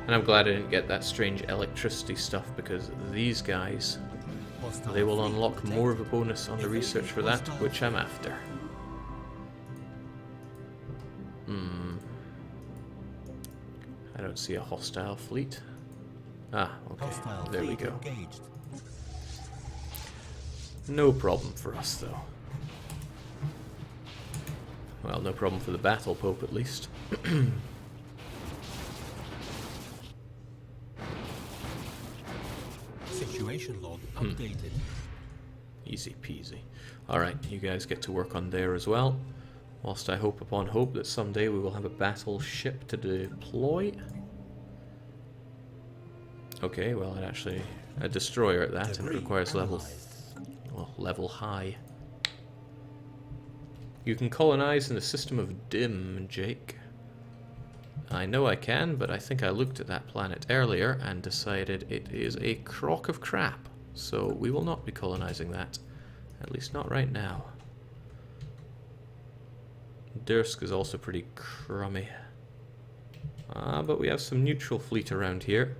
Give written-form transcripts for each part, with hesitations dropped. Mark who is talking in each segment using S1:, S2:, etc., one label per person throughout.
S1: And I'm glad I didn't get that strange electricity stuff, because these guys, they will unlock more of a bonus on the research for that, which I'm after. I don't see a hostile fleet. Ah, okay, there we go. No problem for us, though. Well, no problem for the Battle Pope, at least.
S2: Situation log updated.
S1: Easy peasy. Alright, you guys get to work on there as well. Whilst I hope upon hope that someday we will have a battleship to deploy. Okay, well, it actually... a destroyer at that, and it requires level high. You can colonize in the system of Dim, Jake. I know I can, but I think I looked at that planet earlier and decided it is a crock of crap. So we will not be colonizing that. At least not right now. Dursk is also pretty crummy. But we have some neutral fleet around here.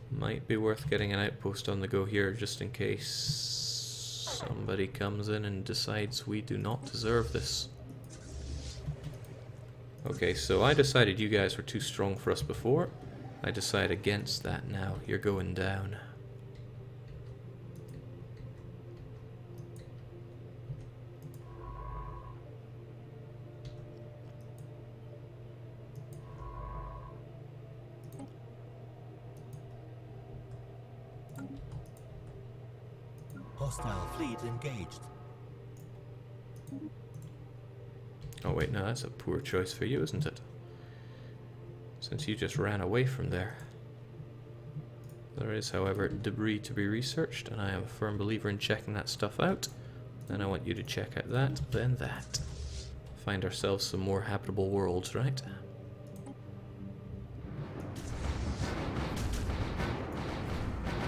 S1: Might be worth getting an outpost on the go here just in case somebody comes in and decides we do not deserve this. Okay, so I decided you guys were too strong for us before. I decide against that now. You're going down.
S2: Hostile fleet engaged.
S1: Oh wait, no, that's a poor choice for you, isn't it? Since you just ran away from there. There is, however, debris to be researched, and I am a firm believer in checking that stuff out. Then I want you to check out that, then that. Find ourselves some more habitable worlds, right?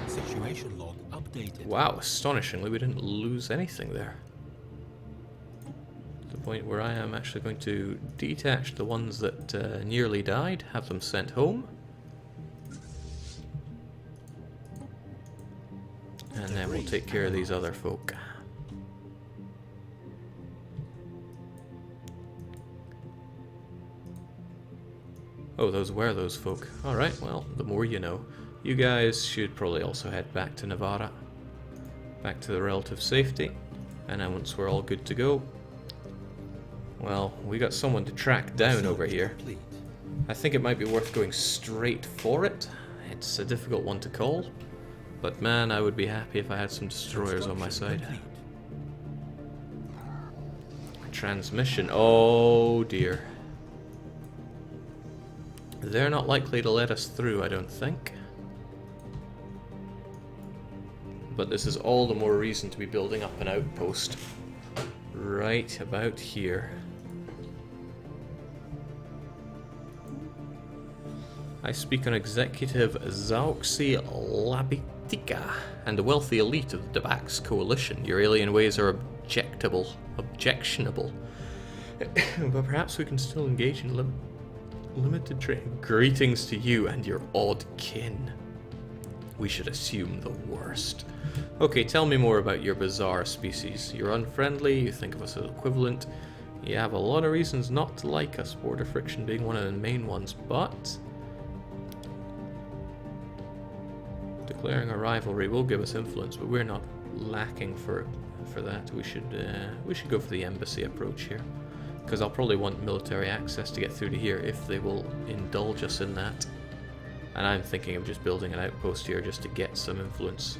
S2: Situation log updated.
S1: Wow, astonishingly, we didn't lose anything there. To the point where I am actually going to detach the ones that nearly died, have them sent home. And then we'll take care of these other folk. Oh, those were those folk. Alright, well, the more you know. You guys should probably also head back to Nevada. Back to the relative safety. And then once we're all good to go, well, we got someone to track down over here. I think it might be worth going straight for it. It's a difficult one to call. But man, I would be happy if I had some destroyers on my side. Transmission. Oh dear. They're not likely to let us through, I don't think. But this is all the more reason to be building up an outpost. Right about here. I speak on Executive Zauxi Labitica and the wealthy elite of the Basque Coalition. Your alien ways are objectionable. But perhaps we can still engage in limited trade. Greetings to you and your odd kin. We should assume the worst. Okay, tell me more about your bizarre species. You're unfriendly, you think of us as equivalent. You have a lot of reasons not to like us, border friction being one of the main ones, but declaring a rivalry will give us influence, but we're not lacking for that. We should go for the embassy approach here, because I'll probably want military access to get through to here if they will indulge us in that. And I'm thinking of just building an outpost here just to get some influence.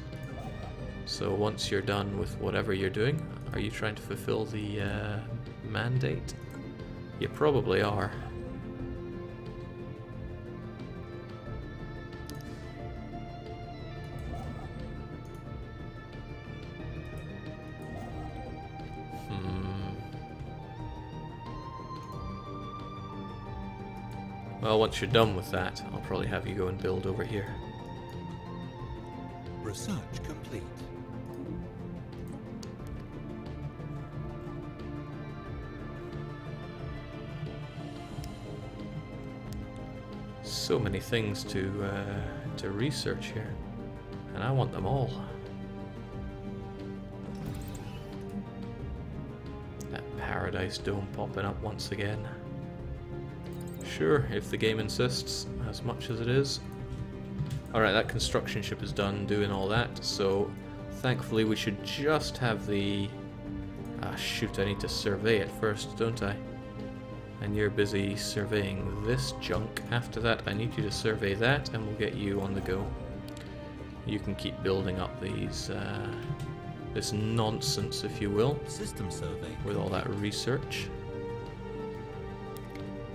S1: So once you're done with whatever you're doing, are you trying to fulfill the mandate? You probably are. Well, once you're done with that, I'll probably have you go and build over here.
S2: Research complete.
S1: So many things to research here, and I want them all. That Paradise Dome popping up once again. Sure, if the game insists, as much as it is. Alright, that construction ship is done doing all that, so thankfully we should just have the... Ah shoot, I need to survey it first, don't I? And you're busy surveying this junk. After that, I need you to survey that, and we'll get you on the go. You can keep building up these, this nonsense, if you will,
S2: System survey.
S1: with all that research.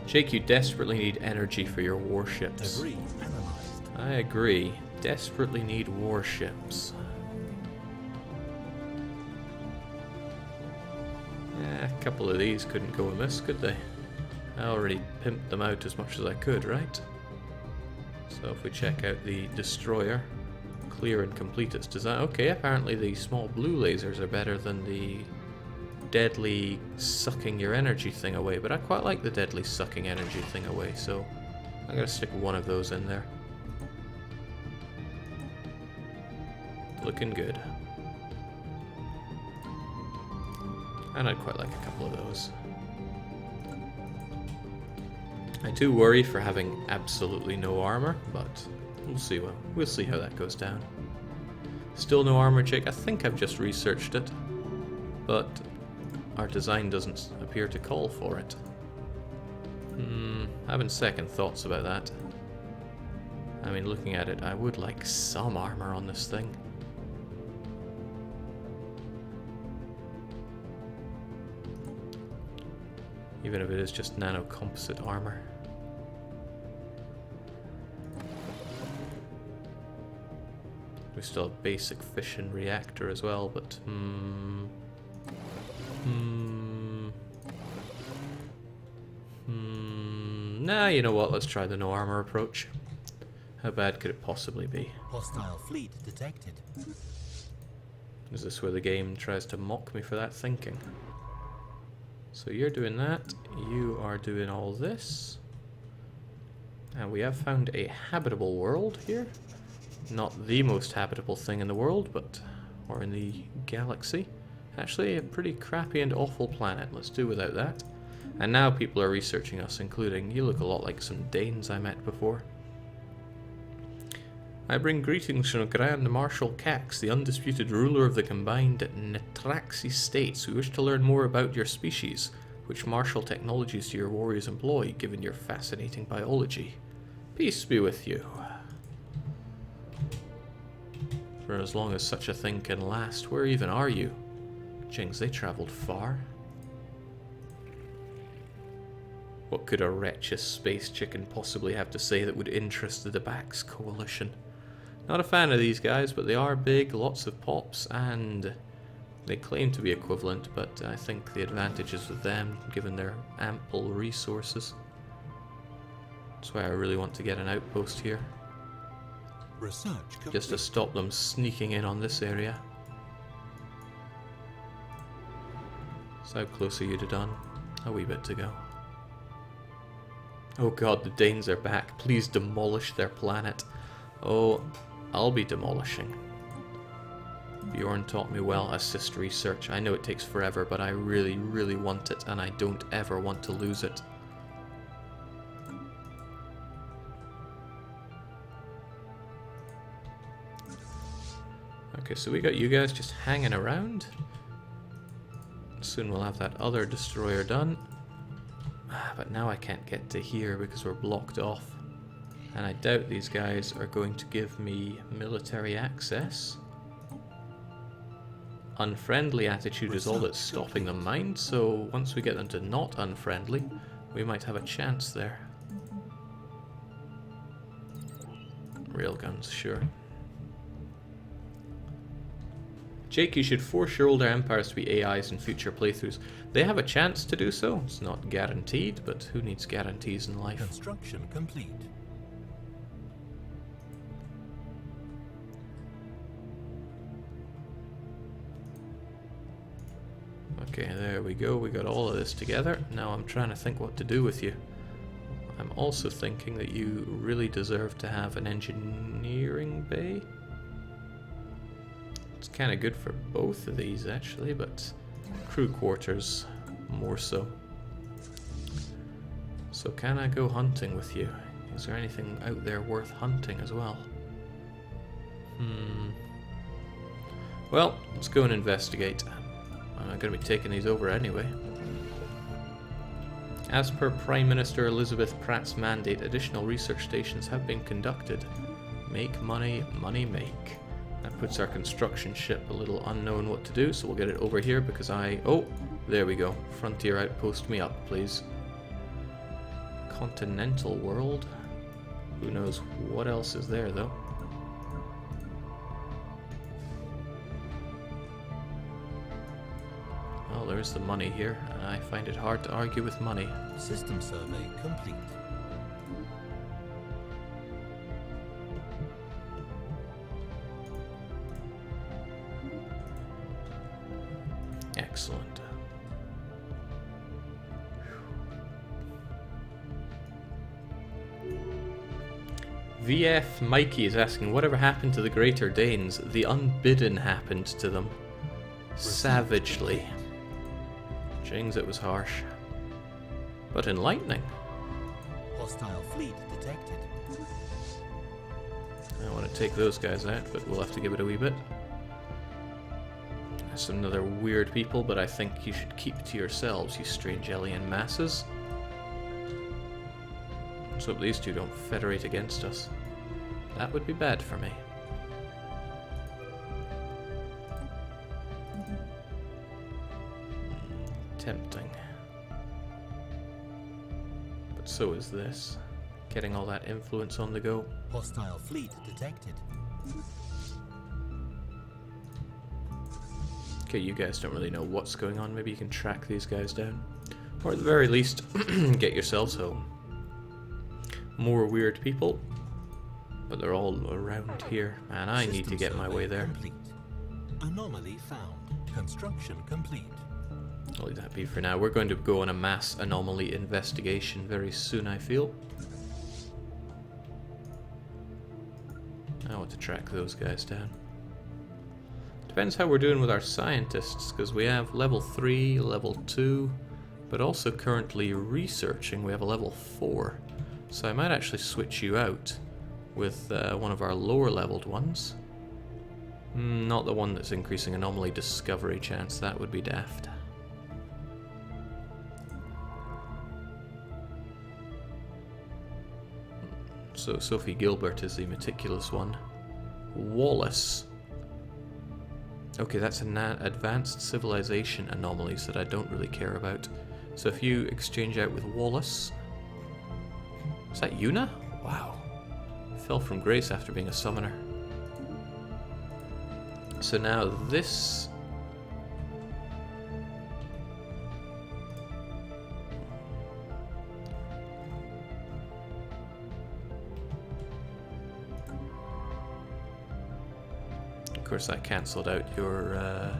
S1: Jake, you desperately need energy for your warships.
S2: Debris analyzed.
S1: I agree. Desperately need warships. A couple of these couldn't go amiss, could they? I already pimped them out as much as I could, right? So if we check out the destroyer, clear and complete its design. Okay, apparently the small blue lasers are better than the deadly sucking your energy thing away, but I quite like the deadly sucking energy thing away, so I'm gonna stick one of those in there. Looking good. And I'd quite like a couple of those. I do worry for having absolutely no armor, but we'll see. We'll see how that goes down. Still no armor, Jake. I think I've just researched it, but our design doesn't appear to call for it. Having second thoughts about that. I mean, looking at it, I would like some armor on this thing. Even if it is just nano composite armor. We still have basic fission reactor as well, but nah, you know what? Let's try the no armor approach. How bad could it possibly be?
S2: Hostile fleet detected.
S1: Is this where the game tries to mock me for that thinking? So you're doing that, you are doing all this. And we have found a habitable world here. Not the most habitable thing in the world, but... or in the galaxy. Actually, a pretty crappy and awful planet. Let's do without that. And now people are researching us, including... You look a lot like some Danes I met before. I bring greetings from Grand Marshal Cax, the undisputed ruler of the combined Netraxi states. We wish to learn more about your species. Which martial technologies do your warriors employ, given your fascinating biology? Peace be with you. For as long as such a thing can last, where even are you? Jings, they travelled far. What could a wretched space chicken possibly have to say that would interest the Basque coalition? Not a fan of these guys, but they are big, lots of pops, and they claim to be equivalent, but I think the advantage is with them, given their ample resources. That's why I really want to get an outpost here.
S2: Research complete.
S1: Just to stop them sneaking in on this area. So how close are you to done? A wee bit to go. Oh god, the Danes are back. Please demolish their planet. Oh, I'll be demolishing. Bjorn taught me well, assist research. I know it takes forever, but I really, really want it, and I don't ever want to lose it. Okay, so we got you guys just hanging around. Soon we'll have that other destroyer done. But now I can't get to here because we're blocked off. And I doubt these guys are going to give me military access. Unfriendly attitude is all that's stopping them, mind, so once we get them to not unfriendly, we might have a chance there. Railguns, sure. Jake, you should force your older empires to be AIs in future playthroughs. They have a chance to do so. It's not guaranteed, but who needs guarantees in life?
S2: Construction complete.
S1: Okay, there we go. We got all of this together. Now I'm trying to think what to do with you. I'm I'm also thinking that you really deserve to have an engineering bay. It's kind of good for both of these actually, but crew quarters more so. So can I go hunting with you? Is there anything out there worth hunting as well? Well, let's go and investigate. I'm going to be taking these over anyway. As per Prime Minister Elizabeth Pratt's mandate, additional research stations have been conducted. Make money, money make. That puts our construction ship a little unknown what to do, so we'll get it over here because oh, there we go. Frontier outpost me up, please. Continental world? Who knows what else is there, though. Well, there's the money here, and I find it hard to argue with money.
S2: System survey complete.
S1: Excellent. VF Mikey is asking, whatever happened to the Greater Danes? The unbidden happened to them. Savagely. Jings, it was harsh. But enlightening.
S2: Hostile fleet detected.
S1: I want to take those guys out, but we'll have to give it a wee bit. There's some other weird people, but I think you should keep to yourselves, you strange alien masses. Let's hope these two don't federate against us. That would be bad for me. Tempting. But so is this. Getting all that influence on the go.
S2: Hostile fleet detected.
S1: Okay, you guys don't really know what's going on. Maybe you can track these guys down. Or at the very least, get yourselves home. More weird people. But they're all around here. Man, I need to get my way there.
S2: Complete. Anomaly found. Construction complete.
S1: I'll leave that be for now. We're going to go on a mass anomaly investigation very soon, I feel. I want to track those guys down. Depends how we're doing with our scientists, because we have level 3, level 2, but also currently researching we have a level 4. So I might actually switch you out with one of our lower leveled ones. Not the one that's increasing anomaly discovery chance, that would be daft. So Sophie Gilbert is the meticulous one. Wallace. Okay, that's an advanced civilization anomalies that I don't really care about. So if you exchange out with Wallace... Is that Yuna? Wow. Fell from grace after being a summoner. So now this... Of course I cancelled out your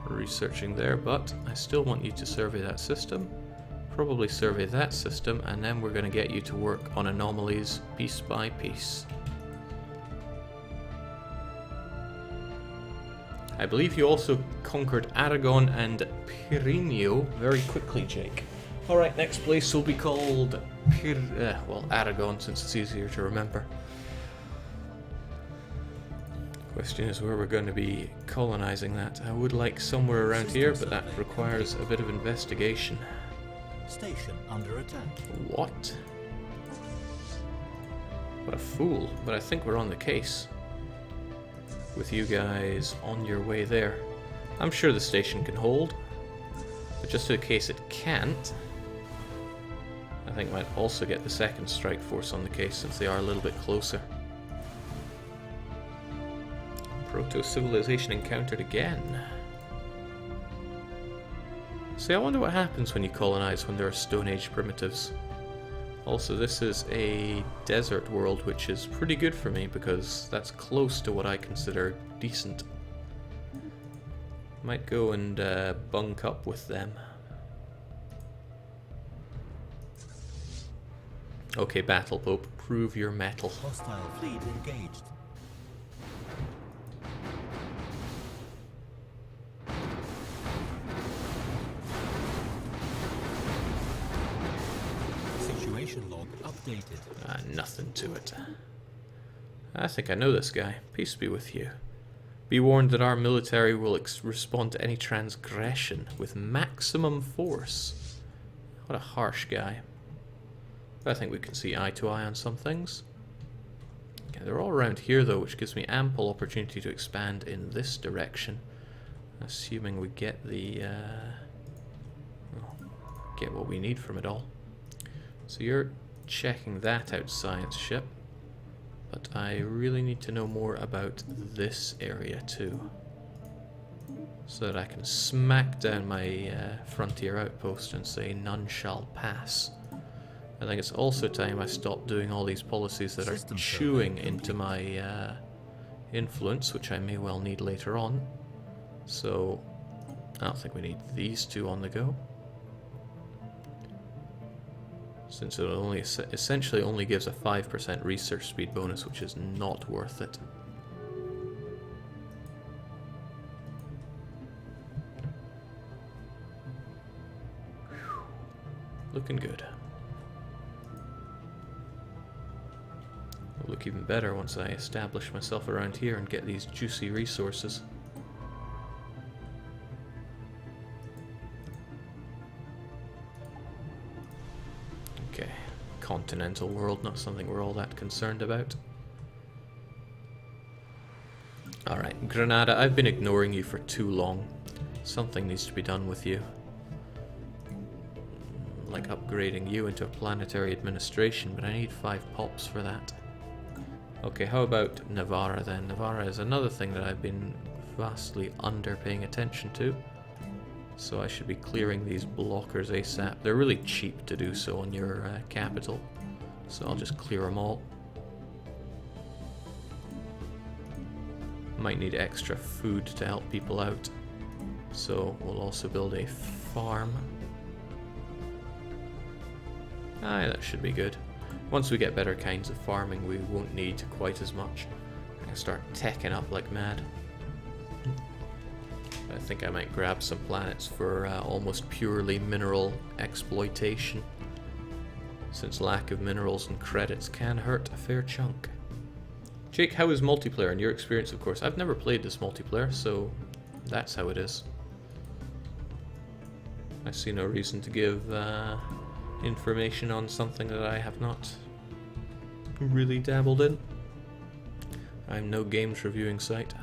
S1: researching there, but I still want you to survey that system. Probably survey that system, and then we're going to get you to work on anomalies piece by piece. I believe you also conquered Aragon and Pirinio very quickly, Jake. Alright, next place will be called Aragon, since it's easier to remember. Question is where we're going to be colonizing that. I would like somewhere around here, but that requires a bit of investigation.
S2: Station under attack.
S1: What? What a fool. But I think we're on the case. With you guys on your way there. I'm sure the station can hold. But just in case it can't, I think might also get the second strike force on the case since they are a little bit closer. Proto-civilization encountered again. See, I wonder what happens when you colonize when there are Stone Age primitives. Also, this is a desert world, which is pretty good for me because that's close to what I consider decent. Might go and bunk up with them. Okay, Battle Pope, prove your mettle.
S2: Hostile fleet engaged. Situation log updated.
S1: Nothing to it. I think I know this guy. Peace be with you. Be warned that our military will respond to any transgression with maximum force. What a harsh guy. But I think we can see eye to eye on some things. Okay, they're all around here though, which gives me ample opportunity to expand in this direction. Assuming we get the... get what we need from it all. So you're checking that out, science ship. But I really need to know more about this area too. So that I can smack down my frontier outpost and say none shall pass. I think it's also time I stop doing all these policies that are chewing into my influence, which I may well need later on. So I don't think we need these two on the go. Since it only essentially only gives a 5% research speed bonus, which is not worth it. Whew. Looking good. It'll look even better once I establish myself around here and get these juicy resources. Continental world, not something we're all that concerned about. Alright, Granada, I've been ignoring you for too long. Something needs to be done with you. Like upgrading you into a planetary administration, but I need 5 pops for that. Okay, how about Navarra then? Navarra is another thing that I've been vastly under paying attention to. So I should be clearing these blockers ASAP. They're really cheap to do so on your capital. So I'll just clear them all. Might need extra food to help people out. So we'll also build a farm. Ah, that should be good. Once we get better kinds of farming, we won't need quite as much. I can start teching up like mad. I think I might grab some planets for almost purely mineral exploitation, since lack of minerals and credits can hurt a fair chunk. Jake, how is multiplayer in your experience, of course? I've never played this multiplayer, so that's how it is. I see no reason to give information on something that I have not really dabbled in. I'm no games reviewing site.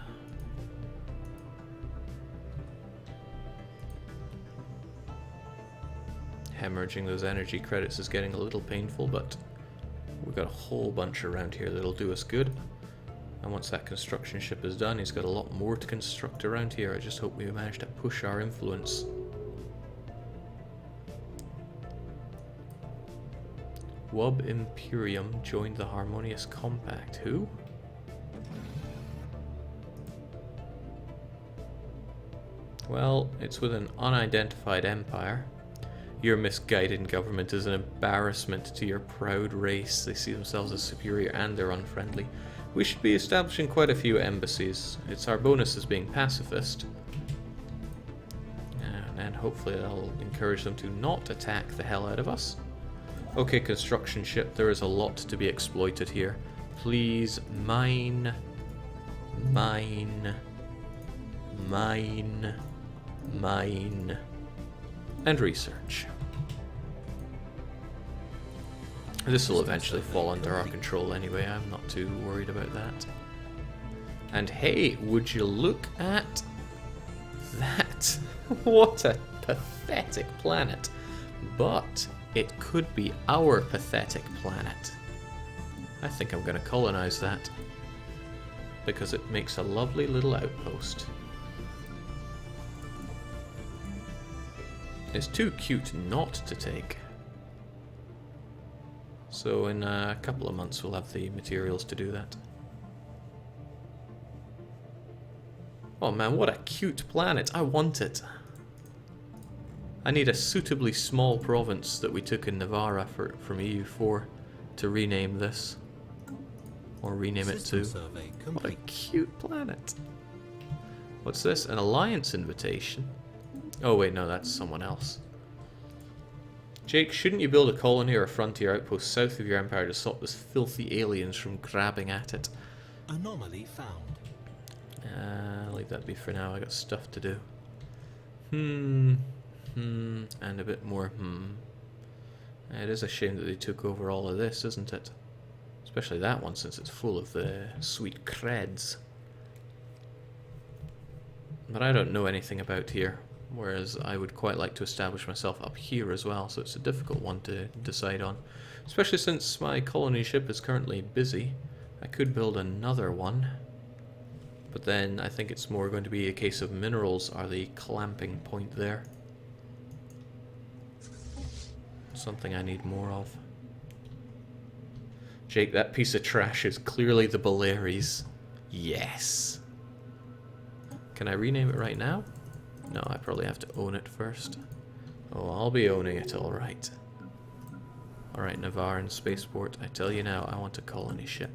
S1: Hemorrhaging those energy credits is getting a little painful, but we've got a whole bunch around here that'll do us good. And once that construction ship is done, he's got a lot more to construct around here. I just hope we manage to push our influence. Wub Imperium joined the Harmonious Compact. Who? Well, it's with an unidentified empire. Your misguided government is an embarrassment to your proud race. They see themselves as superior and they're unfriendly. We should be establishing quite a few embassies. It's our bonus as being pacifist. And hopefully that'll encourage them to not attack the hell out of us. Okay, construction ship, there is a lot to be exploited here. Please mine, mine, mine, mine, and research. This will eventually fall under our control anyway, I'm not too worried about that. And hey, would you look at that? What a pathetic planet. But it could be our pathetic planet. I think I'm going to colonize that, because it makes a lovely little outpost. It's too cute not to take. So in a couple of months we'll have the materials to do that. Oh man, what a cute planet. I want it. I need a suitably small province that we took in Navarra from EU4 to rename this. Or rename it
S2: System
S1: to...
S2: survey
S1: What a
S2: complete.
S1: cute planet. What's this? An alliance invitation? Oh wait, no, that's someone else. Jake, shouldn't you build a colony or a frontier outpost south of your empire to stop this filthy aliens from grabbing at it?
S2: Anomaly found.
S1: Leave that be for now. I got stuff to do. And a bit more It is a shame that they took over all of this, isn't it? Especially that one, since it's full of the sweet creds. But I don't know anything about here, whereas I would quite like to establish myself up here as well, so it's a difficult one to decide on. Especially since my colony ship is currently busy. I could build another one. But then I think it's more going to be a case of minerals are the clamping point there. Something I need more of. Jake, that piece of trash is clearly the Baleares. Yes. Can I rename it right now? No, I probably have to own it first. Oh, I'll be owning it, alright. Alright, Navarre and Spaceport, I tell you now, I want a colony ship.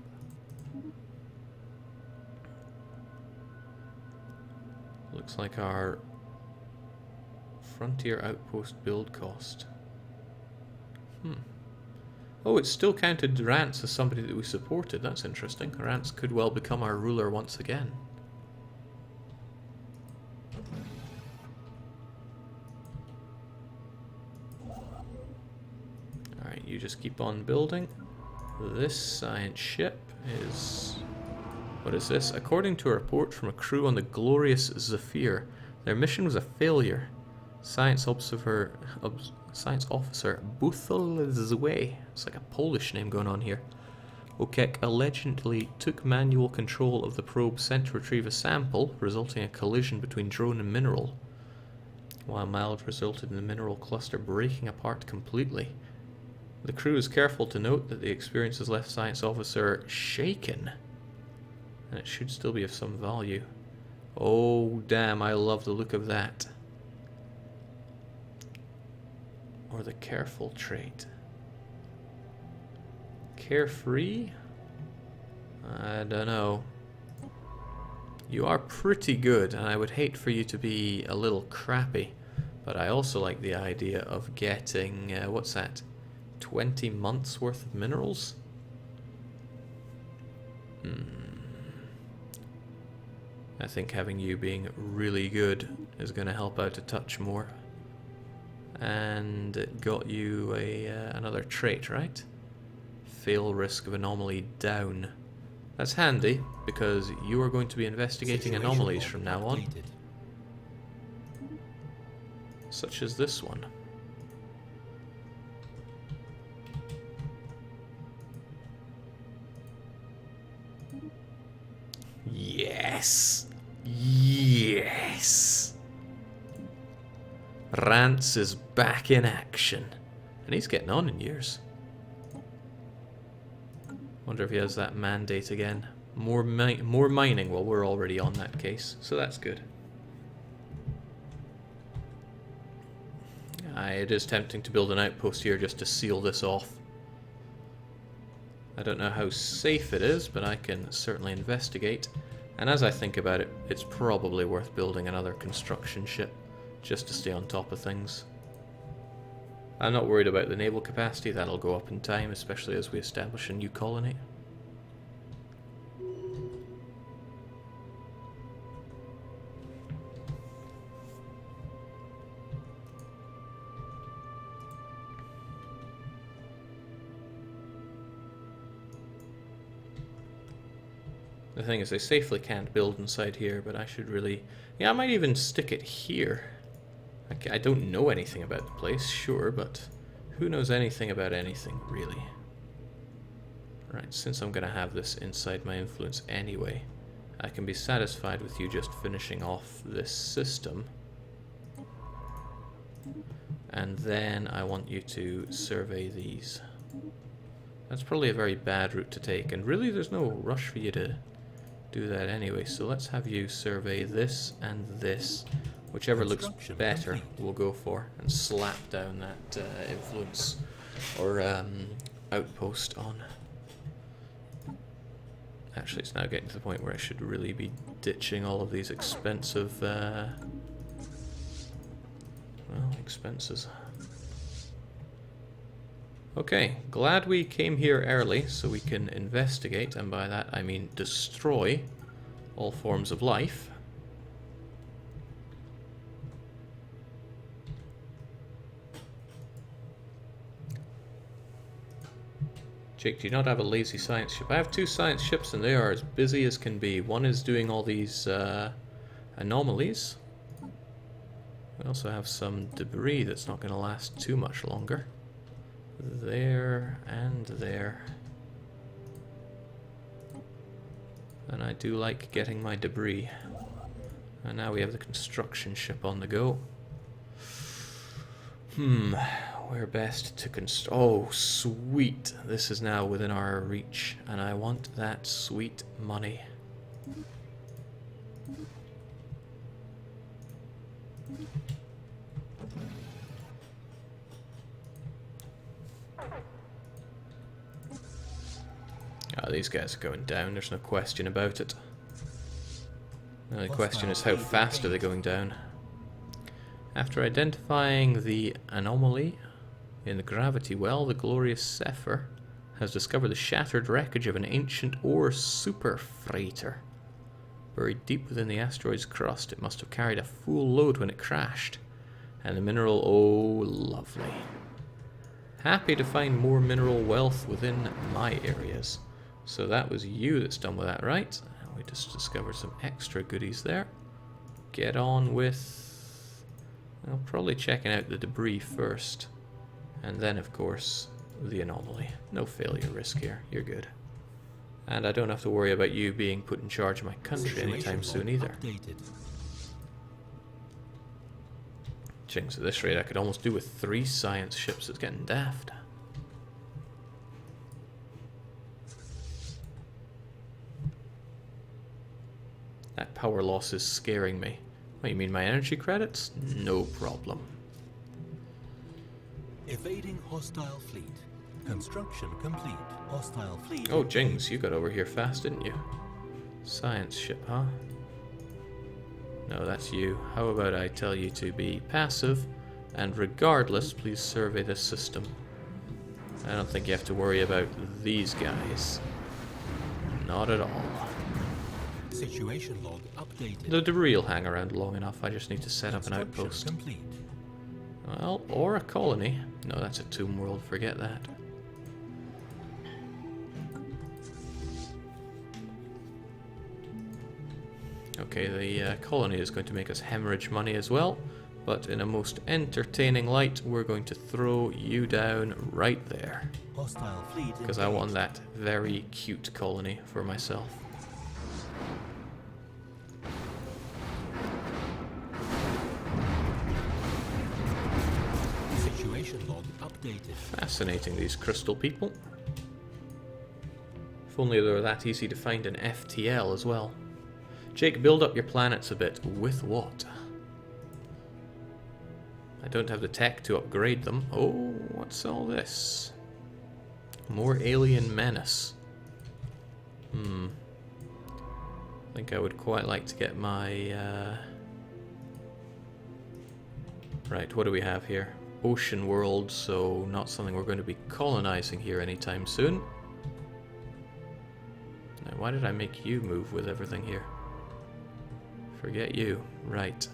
S1: Looks like our frontier outpost build cost. Oh, it's still counted Rance as somebody that we supported. That's interesting. Rance could well become our ruler once again. Alright, you just keep on building. This science ship is... What is this? According to a report from a crew on the glorious Zephyr, their mission was a failure. Science officer Buthel, it's like a Polish name going on here, Okek allegedly took manual control of the probe sent to retrieve a sample, resulting in a collision between drone and mineral, while mild resulted in the mineral cluster breaking apart completely. The crew is careful to note that the experience has left science officer shaken, and it should still be of some value. Oh damn, I love the look of that. Or the careful trait. Carefree? I don't know. You are pretty good, and I would hate for you to be a little crappy. But I also like the idea of getting, what's that? 20 months worth of minerals? I think having you being really good is going to help out a touch more. And it got you another trait, right? Fail risk of anomaly down. That's handy, because you are going to be investigating anomalies from now on. Such as this one. Yes! Yes! Rance is back in action. And he's getting on in years. Wonder if he has that mandate again. More mining. Well, we're already on that case, so that's good. It is tempting to build an outpost here just to seal this off. I don't know how safe it is, but I can certainly investigate. And as I think about it, it's probably worth building another construction ship just to stay on top of things. I'm not worried about the naval capacity, that'll go up in time, especially as we establish a new colony. The thing is, I safely can't build inside here, but I should really... Yeah, I might even stick it here. I don't know anything about the place, sure, but who knows anything about anything, really? Right, since I'm going to have this inside my influence anyway, I can be satisfied with you just finishing off this system. And then I want you to survey these. That's probably a very bad route to take, and really there's no rush for you to do that anyway, so let's have you survey this and this. Whichever looks better we'll go for, and slap down that influence or outpost on. Actually, it's now getting to the point where I should really be ditching all of these expensive, well, expenses. Okay, glad we came here early so we can investigate, and by that I mean destroy all forms of life. Jake, do you not have a lazy science ship? I have 2 science ships and they are as busy as can be. One is doing all these anomalies. We also have some debris that's not going to last too much longer. There and there. And I do like getting my debris. And now we have the construction ship on the go. Where best to oh, sweet. This is now within our reach, and I want that sweet money. Ah, these guys are going down, there's no question about it. The only question is how fast are they going down? After identifying the anomaly in the gravity well, the glorious Zephyr has discovered the shattered wreckage of an ancient ore super freighter. Buried deep within the asteroid's crust, it must have carried a full load when it crashed. And the mineral, oh, lovely. Happy to find more mineral wealth within my areas. So that was you that's done with that, right? We just discovered some extra goodies there. Get on with... well, probably checking out the debris first. And then, of course, the anomaly. No failure risk here. You're good. And I don't have to worry about you being put in charge of my country anytime soon either. Jinx, at this rate I could almost do with 3 science ships. It's getting daft. That power loss is scaring me. What, you mean my energy credits? No problem.
S2: Evading hostile fleet. Construction complete. Hostile fleet.
S1: Oh, Jings, you got over here fast, didn't you? Science ship, huh? No, that's you. How about I tell you to be passive, and regardless, please survey this system. I don't think you have to worry about these guys. Not at all.
S2: Situation log updated.
S1: The debris will hang around long enough. I just need to set up an outpost.
S2: Complete.
S1: Well, or a colony. No, that's a tomb world. Forget that. Okay, the colony is going to make us hemorrhage money as well, but in a most entertaining light, we're going to throw you down right there.
S2: Hostile fleet.
S1: Because I want that very cute colony for myself. Fascinating, these crystal people. If only they were that easy to find in FTL as well. Jake, build up your planets a bit. With what? I don't have the tech to upgrade them. Oh, what's all this? More alien menace. I think I would quite like to get my... Right, what do we have here? Ocean world, so not something we're going to be colonizing here anytime soon. Now, why did I make you move with everything here? Forget you. Right.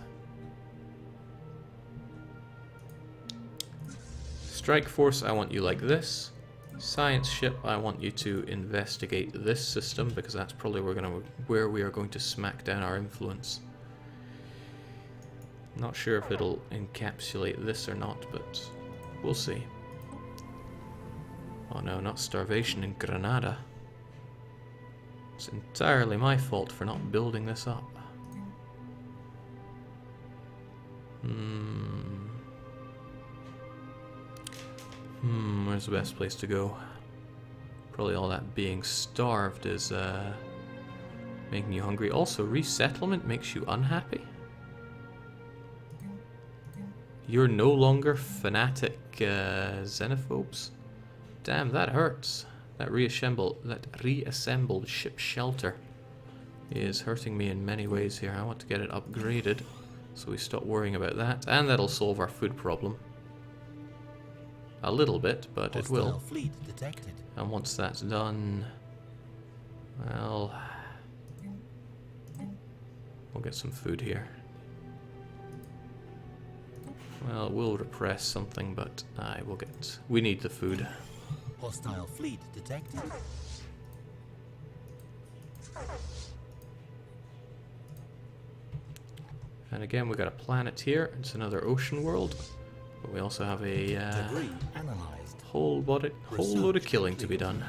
S1: Strike force, I want you like this. Science ship, I want you to investigate this system because that's probably where we are going to smack down our influence. Not sure if it'll encapsulate this or not, but we'll see. Oh no, not starvation in Granada. It's entirely my fault for not building this up. Where's the best place to go? Probably all that being starved is making you hungry. Also, resettlement makes you unhappy. You're no longer fanatic xenophobes? Damn, that hurts. That reassembled ship shelter is hurting me in many ways here. I want to get it upgraded so we stop worrying about that, and that'll solve our food problem. A little bit, but it will.
S2: Hostile fleet detected.
S1: And once that's done, well, we'll get some food here. Well, we'll repress something, but we need the food.
S2: Hostile fleet detected.
S1: And again, we got a planet here. It's another ocean world, but we also have a
S2: Debris analyzed.
S1: whole load of killing to be done.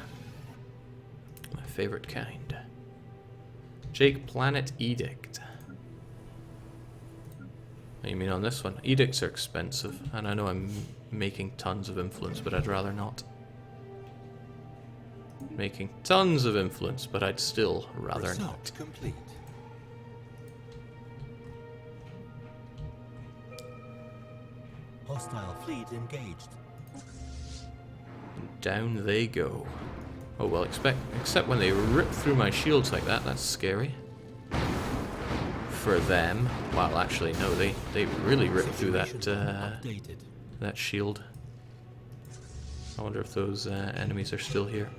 S1: My favorite kind. Jake, Planet Edict. You mean on this one? Edicts are expensive, and I know I'm making tons of influence, but I'd rather not. Making tons of influence, but I'd still rather
S2: Research
S1: not.
S2: complete. Hostile fleet engaged.
S1: Down they go. Oh well, except when they rip through my shields like that, that's scary. For them. Well, actually, no, they really rip through that shield. I wonder if those enemies are still here.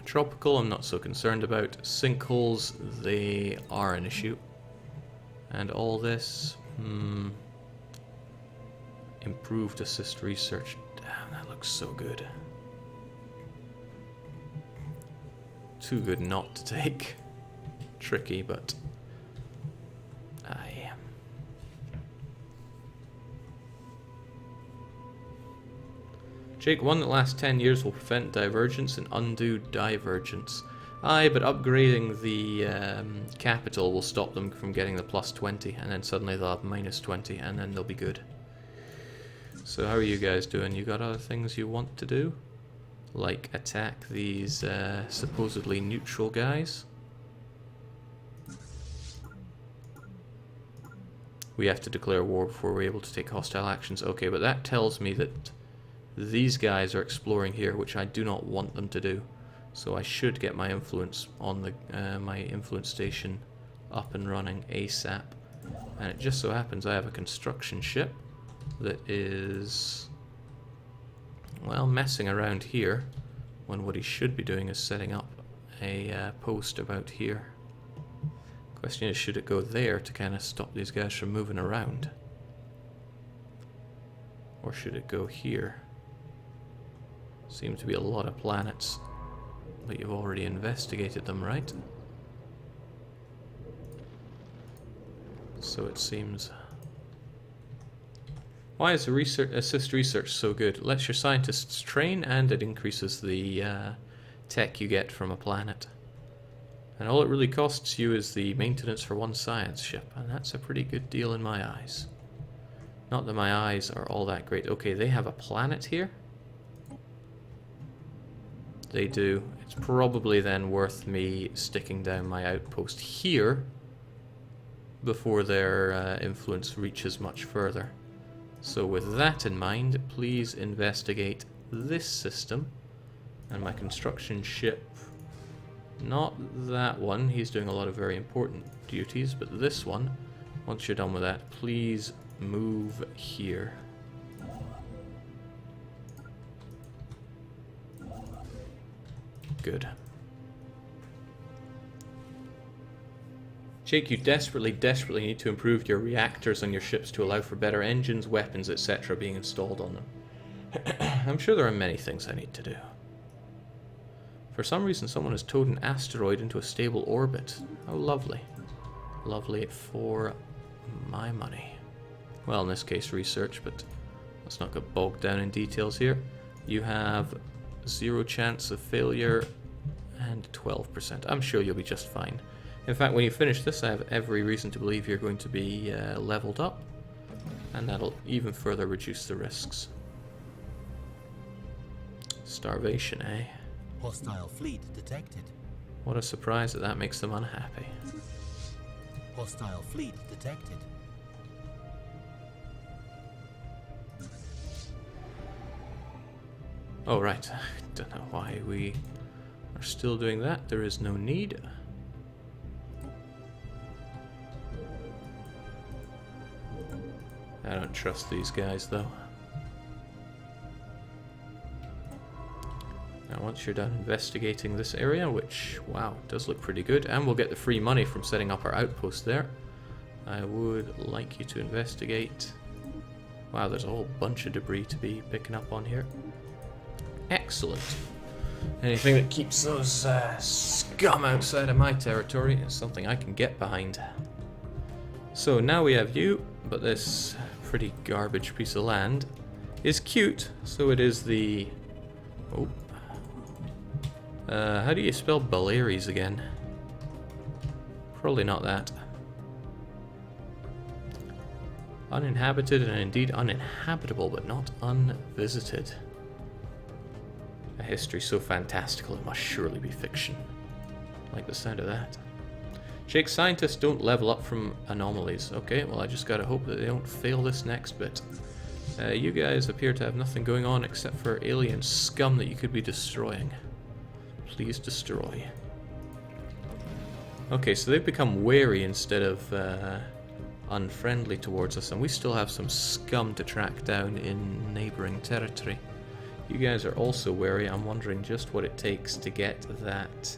S1: Tropical, I'm not so concerned about. Sinkholes, they are an issue. And all this, improved assist research. Damn, that looks so good. Too good not to take. Tricky, but I am. Jake, one that lasts 10 years will prevent divergence and undo divergence. Aye, but upgrading the capital will stop them from getting the +20, and then suddenly they'll have -20, and then they'll be good. So how are you guys doing? You got other things you want to do? Like attack these supposedly neutral guys? We have to declare war before we're able to take hostile actions. Okay, but that tells me that these guys are exploring here, which I do not want them to do. So I should get my influence on the my influence station up and running ASAP. And it just so happens I have a construction ship that is, well, messing around here when what he should be doing is setting up a post about here. Question is, should it go there to kind of stop these guys from moving around? Or should it go here? Seem to be a lot of planets, but you've already investigated them, right? So it seems. Why is the assist research so good? It lets your scientists train, and it increases the tech you get from a planet. And all it really costs you is the maintenance for one science ship, and that's a pretty good deal in my eyes. Not that my eyes are all that great. Okay, they have a planet here. They do. It's probably then worth me sticking down my outpost here before their influence reaches much further. So with that in mind, please investigate this system. And my construction ship, not that one, he's doing a lot of very important duties, but this one, once you're done with that, please move here. Good. Jake, you desperately need to improve your reactors on your ships to allow for better engines, weapons, etc. being installed on them. I'm sure there are many things I need to do. For some reason, someone has towed an asteroid into a stable orbit. Oh, lovely. Lovely for my money. Well, in this case, research, but let's not get bogged down in details here. You have 0 chance of failure and 12%. I'm sure you'll be just fine. In fact, when you finish this, I have every reason to believe you're going to be leveled up, and that'll even further reduce the risks. Starvation, eh?
S2: Hostile fleet detected.
S1: What a surprise that makes them unhappy.
S2: Hostile fleet detected.
S1: Oh, right. I don't know why we are still doing that. There is no need. I don't trust these guys, though. Now, once you're done investigating this area, which, wow, does look pretty good, and we'll get the free money from setting up our outpost there, I would like you to investigate. Wow, there's a whole bunch of debris to be picking up on here. Excellent. Anything that keeps those scum outside of my territory is something I can get behind. So now we have you, but this pretty garbage piece of land is cute, so it is the... Oh. How do you spell Baleares again? Probably not that. Uninhabited and indeed uninhabitable, but not unvisited. A history so fantastical it must surely be fiction. I like the sound of that. Jake, scientists don't level up from anomalies. Okay, well I just gotta hope that they don't fail this next bit. You guys appear to have nothing going on except for alien scum that you could be destroying. Please destroy. Okay, so they've become wary instead of unfriendly towards us, and we still have some scum to track down in neighbouring territory. You guys are also wary. I'm wondering just what it takes to get that...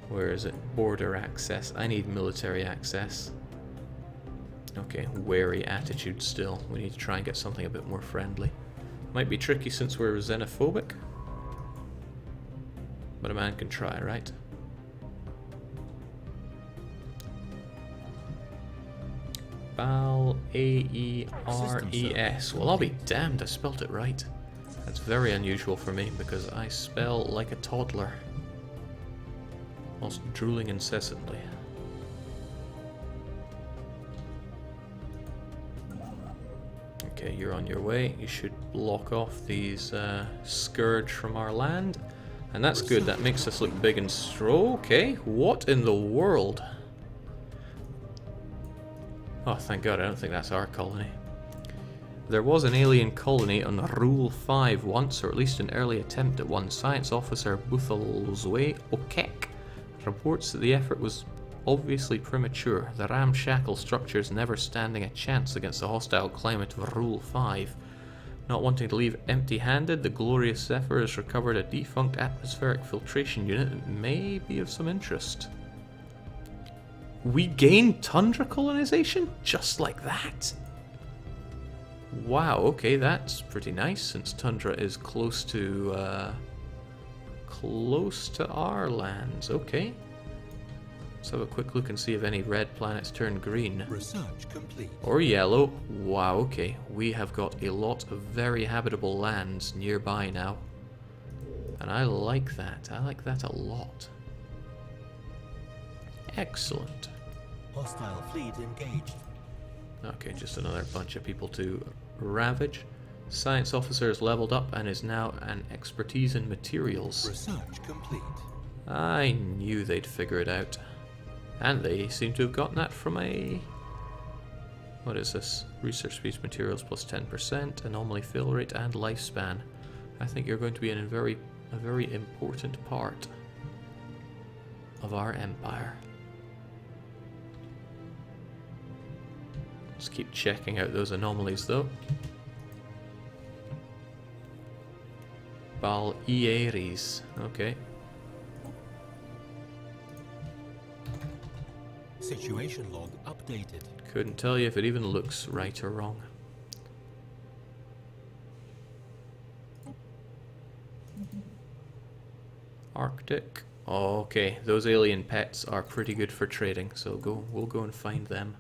S1: Where is it? Border access. I need military access. Okay, wary attitude still. We need to try and get something a bit more friendly. Might be tricky since we're xenophobic. But a man can try, right? Bal A-E-R-E-S. Well, I'll be damned, I spelt it right. That's very unusual for me because I spell like a toddler, whilst drooling incessantly. Okay, you're on your way. You should block off these scourge from our land. And that's good, that makes us look big and strong. Okay, what in the world? Oh, thank God, I don't think that's our colony. There was an alien colony on Rule 5 once, or at least an early attempt at one. Science officer Buthelzwe Okek reports that the effort was obviously premature, the ramshackle structures never standing a chance against the hostile climate of Rule 5. Not wanting to leave empty-handed, the glorious Zephyr has recovered a defunct atmospheric filtration unit that may be of some interest. We gain tundra colonization? Just like that? Wow, okay, that's pretty nice since tundra is close to our lands. Okay. Let's have a quick look and see if any red planets turn green.
S2: Research complete.
S1: Or yellow. Wow, okay. We have got a lot of very habitable lands nearby now. And I like that. I like that a lot. Excellent.
S2: Hostile fleet engaged.
S1: Okay, just another bunch of people to ravage. Science officer is leveled up and is now an expertise in materials.
S2: Research complete.
S1: I knew they'd figure it out. And they seem to have gotten that from a... What is this? Research speed materials plus 10%, anomaly fill rate, and lifespan. I think you're going to be a very important part of our empire. Let's keep checking out those anomalies though. Bal Ieres. Okay.
S2: Situation log updated.
S1: Couldn't tell you if it even looks right or wrong. Arctic. Oh, okay, those alien pets are pretty good for trading, so we'll go and find them.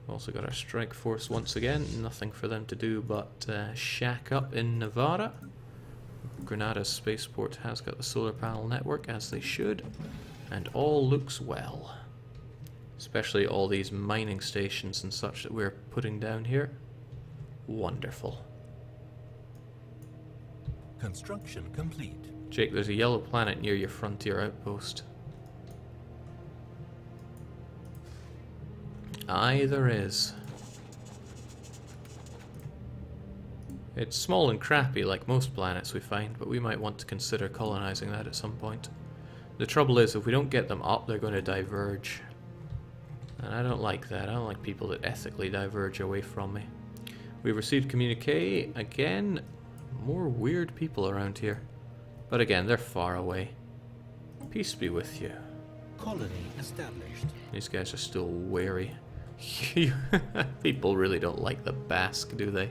S1: Also got our strike force once again. Nothing for them to do but shack up in Nevada. Granada's spaceport has got the solar panel network, as they should, and all looks well. Especially all these mining stations and such that we're putting down here. Wonderful.
S2: Construction complete.
S1: Jake, there's a yellow planet near your frontier outpost. Aye, there is. It's small and crappy like most planets we find, but we might want to consider colonizing that at some point. The trouble is, if we don't get them up, they're going to diverge. And I don't like that. I don't like people that ethically diverge away from me. We've received communique. Again, more weird people around here. But again, they're far away. Peace be with you.
S2: Colony established.
S1: These guys are still wary. People really don't like the Basque, do they?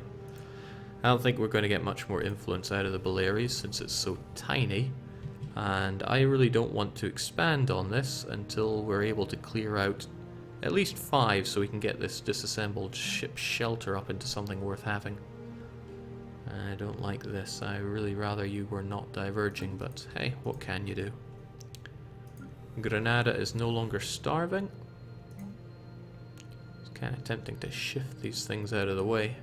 S1: I don't think we're going to get much more influence out of the Baleares since it's so tiny. And I really don't want to expand on this until we're able to clear out at least 5 so we can get this disassembled ship shelter up into something worth having. I don't like this. I really rather you were not diverging, but hey, what can you do? Granada is no longer starving. It's kind of tempting to shift these things out of the way.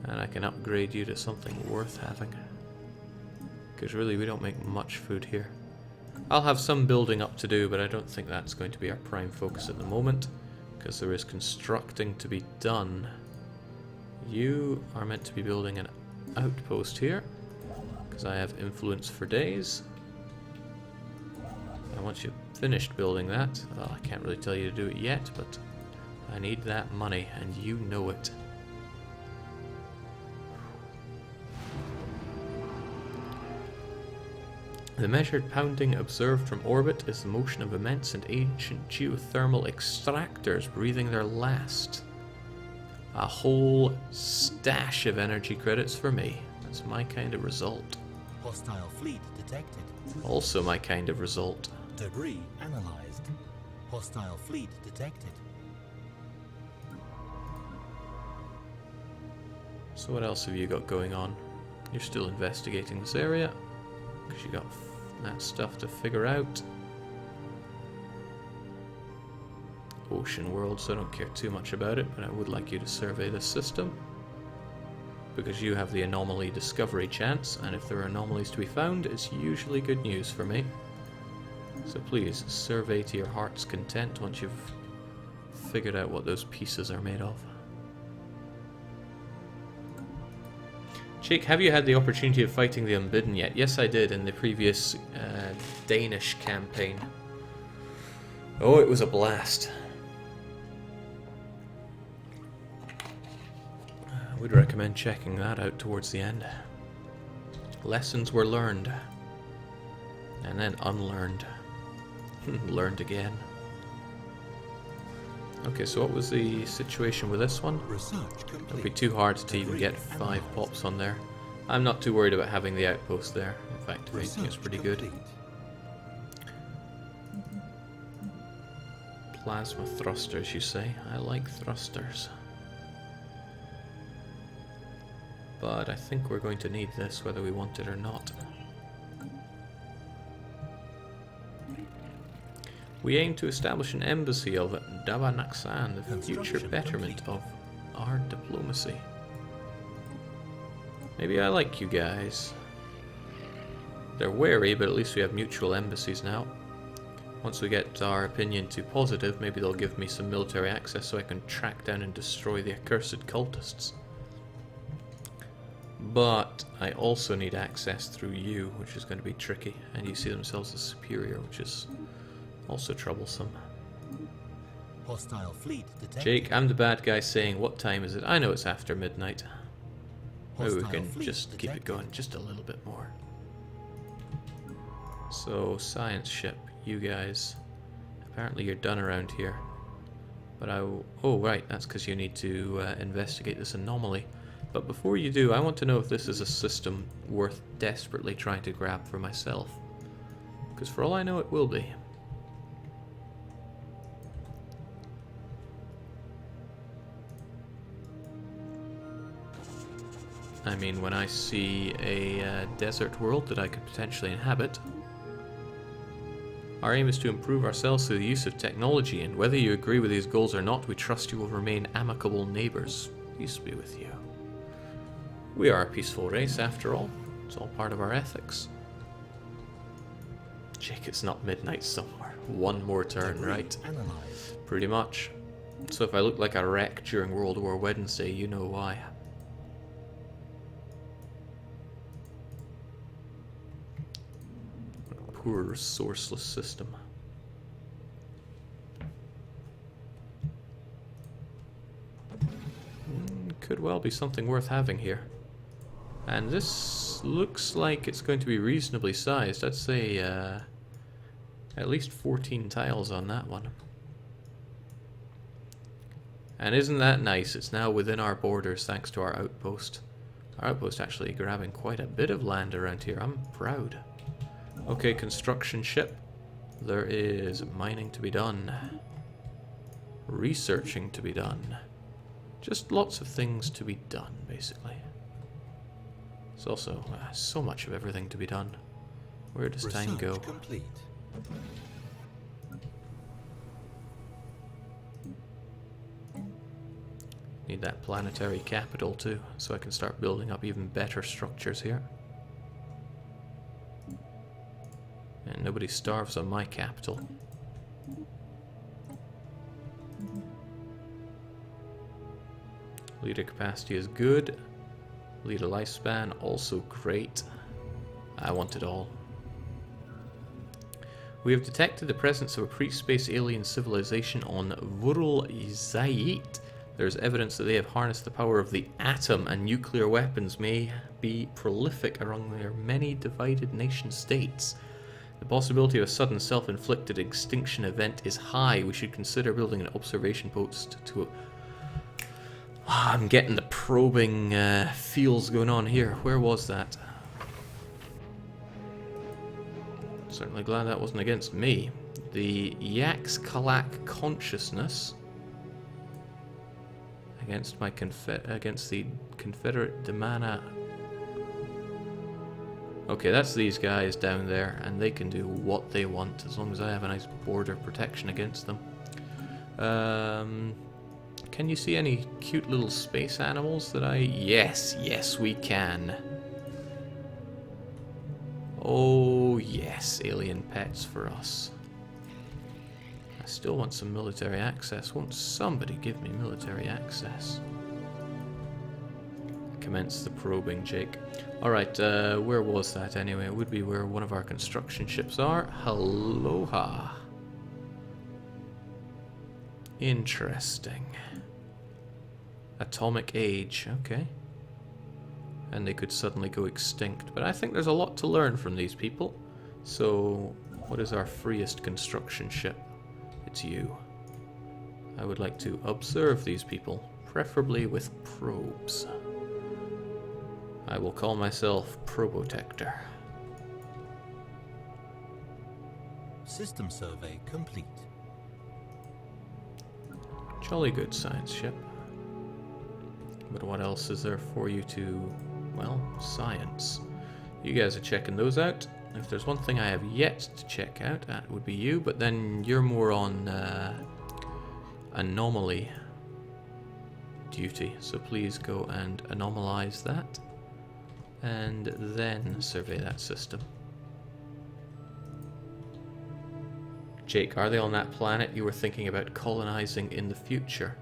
S1: And I can upgrade you to something worth having. Because really we don't make much food here. I'll have some building up to do, but I don't think that's going to be our prime focus at the moment. Because there is constructing to be done. You are meant to be building an outpost here. Because I have influence for days. And once you've finished building that, well, I can't really tell you to do it yet, but I need that money, and you know it. The measured pounding observed from orbit is the motion of immense and ancient geothermal extractors breathing their last. A whole stash of energy credits for me. That's my kind of result.
S2: Hostile fleet detected.
S1: Also my kind of result.
S2: Debris analyzed. Hostile fleet detected.
S1: So what else have you got going on? You're still investigating this area, because you got that stuff to figure out. Ocean world, so I don't care too much about it, but I would like you to survey this system. Because you have the anomaly discovery chance, and if there are anomalies to be found, it's usually good news for me. So please, survey to your heart's content once you've figured out what those pieces are made of. Jake, have you had the opportunity of fighting the Unbidden yet? Yes, I did in the previous Danish campaign. Oh, it was a blast. I would recommend checking that out towards the end. Lessons were learned. And then unlearned. Learned again. Okay, so what was the situation with this one? It would be too hard to even get 5 pops on there. I'm not too worried about having the outpost there. In fact, I think it's pretty good. Plasma thrusters, you say? I like thrusters. But I think we're going to need this whether we want it or not. We aim to establish an embassy of Davanaksan, the future betterment of our diplomacy. Maybe I like you guys. They're wary, but at least we have mutual embassies now. Once we get our opinion to positive, maybe they'll give me some military access so I can track down and destroy the accursed cultists. But I also need access through you, which is going to be tricky, and you see themselves as superior, which is also troublesome.
S2: Hostile fleet detected.
S1: Jake, I'm the bad guy saying, what time is it? I know it's after midnight. Maybe we can just keep it going just a little bit more. So, science ship, you guys. Apparently you're done around here. But oh right, that's because you need to investigate this anomaly. But before you do, I want to know if this is a system worth desperately trying to grab for myself. Because for all I know, it will be. I mean, when I see a desert world that I could potentially inhabit, our aim is to improve ourselves through the use of technology, and whether you agree with these goals or not, we trust you will remain amicable neighbors. Peace be with you. We are a peaceful race, after all. It's all part of our ethics. Jake, it's not midnight somewhere. One more turn, right? Pretty much. So if I look like a wreck during World War Wednesday, you know why. poor resourceless system. Could well be something worth having here. And this looks like it's going to be reasonably sized. I'd say at least 14 tiles on that one. And isn't that nice? It's now within our borders thanks to our outpost. Our outpost actually grabbing quite a bit of land around here. I'm proud. Okay, construction ship. There is mining to be done. Researching to be done. Just lots of things to be done, basically. There's also so much of everything to be done. Where does time go?
S2: Complete.
S1: Need that planetary capital too, so I can start building up even better structures here. And nobody starves on my capital. Leader capacity is good. Leader lifespan also great. I want it all. We have detected the presence of a pre-space alien civilization on Vural Zayit. There's evidence that they have harnessed the power of the atom, and nuclear weapons may be prolific among their many divided nation states. The possibility of a sudden self-inflicted extinction event is high. We should consider building an observation post to... I'm getting the probing feels going on here. Where was that? Certainly glad that wasn't against me. The Yaks Kalak consciousness against my against the Confederate Demana. Okay, that's these guys down there, and they can do what they want as long as I have a nice border protection against them. Can you see any cute little space animals that I... Yes, yes we can. Oh yes, alien pets for us. I still want some military access. Won't somebody give me military access? Commence the probing, Jake. Alright, where was that anyway? It would be where one of our construction ships are. Aloha. Interesting. Atomic age, okay. And they could suddenly go extinct. But I think there's a lot to learn from these people. So, what is our freest construction ship? It's you. I would like to observe these people, preferably with probes. I will call myself Probotector.
S2: System survey complete.
S1: Jolly good science ship. But what else is there for you to, well, science? You guys are checking those out. If there's one thing I have yet to check out, that would be you, but then you're more on anomaly duty. So please go and anomalize that, and then survey that system. Jake, are they on that planet you were thinking about colonizing in the future?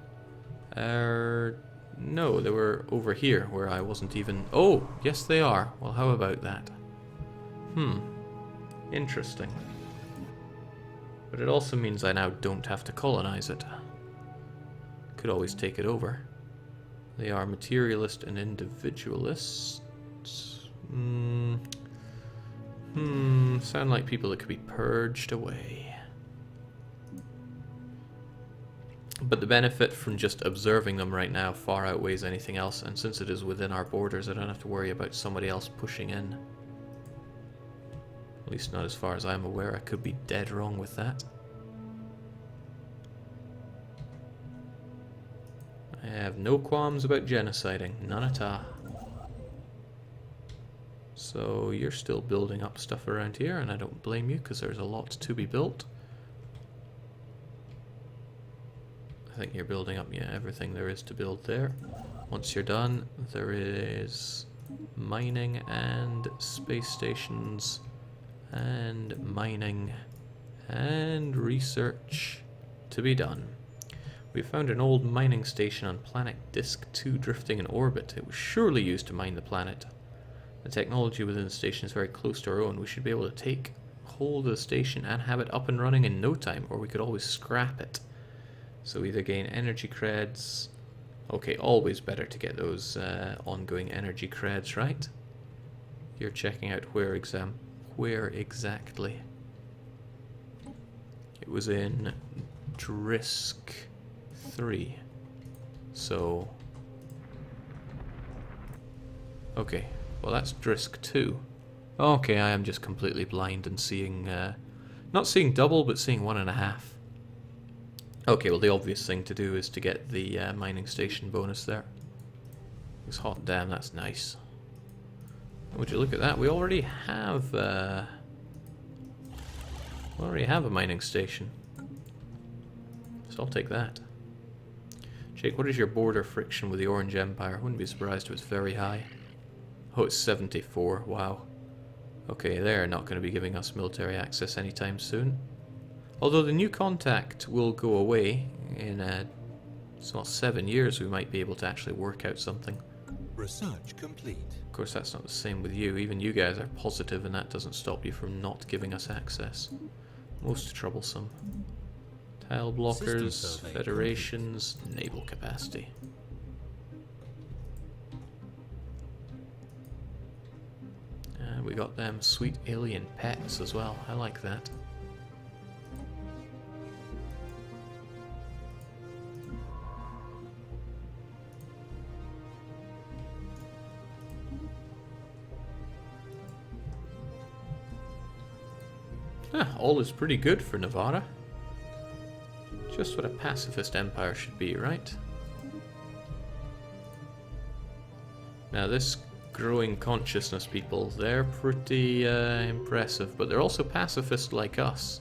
S1: No, they were over here where I wasn't even... Oh, yes they are. Well, how about that? Interesting. But it also means I now don't have to colonize it. Could always take it over. They are materialist and individualist. Sound like people that could be purged away. But the benefit from just observing them right now far outweighs anything else, and since it is within our borders, I don't have to worry about somebody else pushing in. At least not as far as I'm aware. I could be dead wrong with that. I have no qualms about genociding. None at all. So you're still building up stuff around here, and I don't blame you because there's a lot to be built. I think you're building up, yeah, everything there is to build there. Once you're done, there is mining and space stations and mining and research to be done. We found an old mining station on planet Disk 2 drifting in orbit. It was surely used to mine the planet. The technology within the station is very close to our own. We should be able to take hold of the station and have it up and running in no time, or we could always scrap it. So either gain energy creds. Okay, always better to get those ongoing energy creds, right? You're checking out where exactly? It was in Drisk 3. So okay, well that's Drisk 2. Okay, I am just completely blind and seeing, not seeing double, but seeing 1.5. Okay, well the obvious thing to do is to get the mining station bonus there. It's hot damn, that's nice. Would you look at that? We already have a mining station. So I'll take that. Jake, what is your border friction with the Orange Empire? Wouldn't be surprised if it's very high. Oh, it's 74. Wow. Okay, they're not going to be giving us military access anytime soon. Although the new contact will go away in 7 years, we might be able to actually work out something.
S2: Research complete.
S1: Of course, that's not the same with you. Even you guys are positive, and that doesn't stop you from not giving us access. Most troublesome. Tile blockers, federations, naval capacity. We got them sweet alien pets as well. I like that. All is pretty good for Nevada. Just what a pacifist empire should be, right? Now this growing consciousness people, they're pretty impressive, but they're also pacifist like us.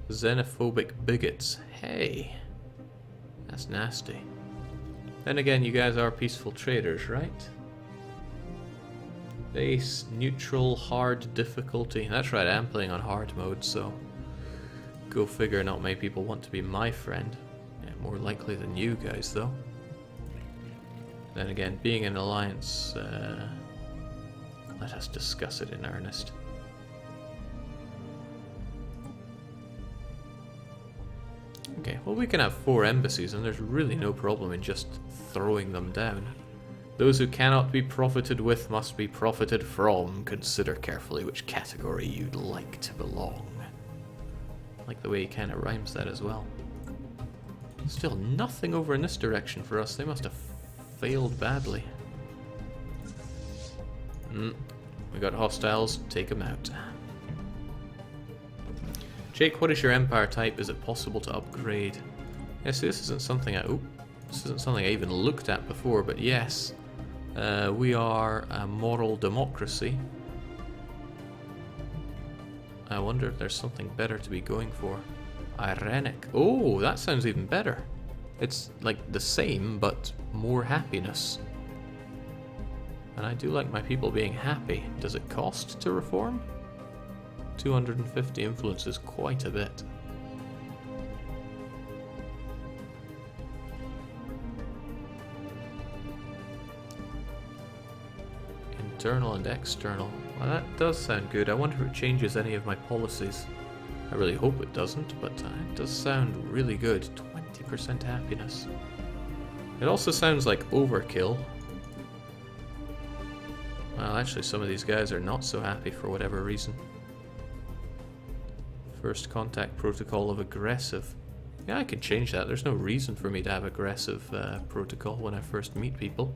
S1: Xenophobic bigots. Hey, that's nasty. Then again, you guys are peaceful traders, right? Base, neutral, hard difficulty. That's right, I'm playing on hard mode, so go figure, not many people want to be my friend. Yeah, more likely than you guys, though. Then again, being in alliance, let us discuss it in earnest. Okay, well we can have 4 embassies and there's really no problem in just throwing them down. Those who cannot be profited with must be profited from. Consider carefully which category you'd like to belong. I like the way he kind of rhymes that as well. Still nothing over in this direction for us. They must have failed badly. We got hostiles. Take them out. Jake, what is your empire type? Is it possible to upgrade? Yes, this isn't something I even looked at before, but yes. We are a moral democracy. I wonder if there's something better to be going for. Irenic. Oh, that sounds even better. It's like the same, but more happiness. And I do like my people being happy. Does it cost to reform? 250 influence is quite a bit. Internal and external. Well, that does sound good. I wonder if it changes any of my policies. I really hope it doesn't, but it does sound really good. 20% happiness. It also sounds like overkill. Well, actually, some of these guys are not so happy for whatever reason. First contact protocol of aggressive. Yeah, I can change that. There's no reason for me to have aggressive protocol when I first meet people.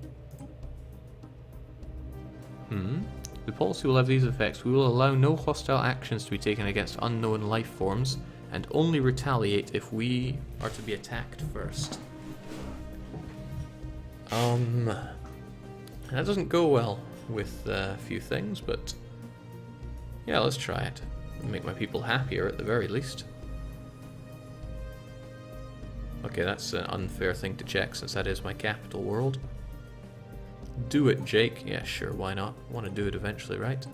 S1: The policy will have these effects. We will allow no hostile actions to be taken against unknown life forms and only retaliate if we are to be attacked first. That doesn't go well with a few things, but yeah, let's try it. Make my people happier at the very least. Okay, that's an unfair thing to check since that is my capital world. Do it, Jake. Yeah, sure, why not? Want to do it eventually, right?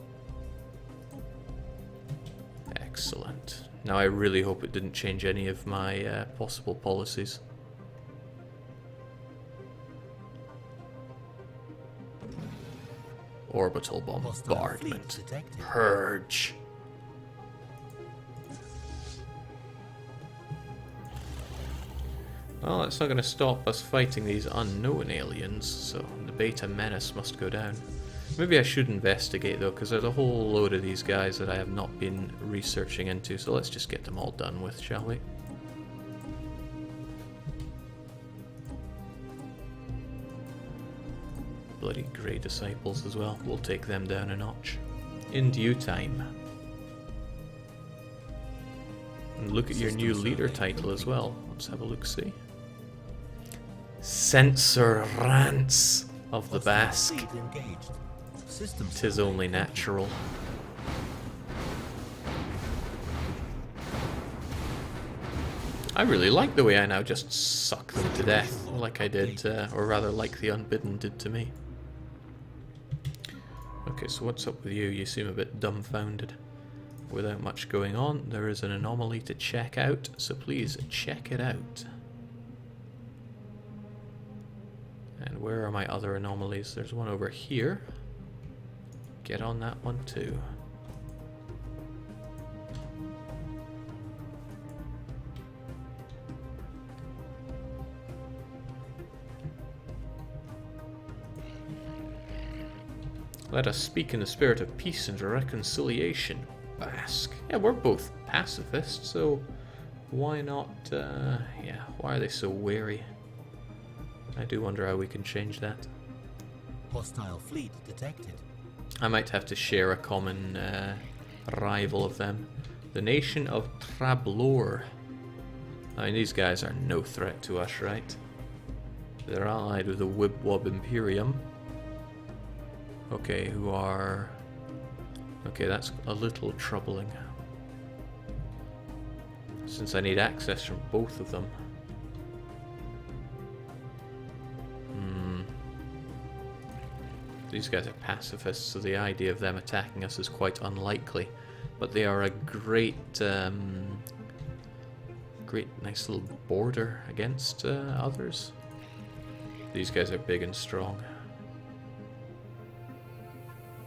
S1: Excellent. Now I really hope it didn't change any of my possible policies. Orbital
S2: Hostile
S1: bombardment.
S2: fleet detected.
S1: Purge. Well, it's not going to stop us fighting these unknown aliens, so the beta menace must go down. Maybe I should investigate though, because there's a whole load of these guys that I have not been researching into, so let's just get them all done with, shall we? Bloody grey disciples as well, we'll take them down a notch. In due time. And look at your new leader title as well. Let's have a look-see. Censor rants of the Basque.
S2: Fleet engaged. System
S1: 'Tis only natural. I really like the way I now just suck them to death, like I did, or rather like the Unbidden did to me. Okay, so what's up with you? You seem a bit dumbfounded. Without much going on, there is an anomaly to check out, so please check it out. And where are my other anomalies? There's one over here. Get on that one too. Let us speak in the spirit of peace and reconciliation, Basque. Yeah, we're both pacifists, so why not, yeah, why are they so wary? I do wonder how we can change that.
S2: Hostile fleet detected.
S1: I might have to share a common rival of them. The nation of Trablor. I mean, these guys are no threat to us, right? They're allied with the Wibwob Imperium. Okay, who are... Okay, that's a little troubling. Since I need access from both of them. These guys are pacifists, so the idea of them attacking us is quite unlikely. But they are a great, great nice little border against others. These guys are big and strong.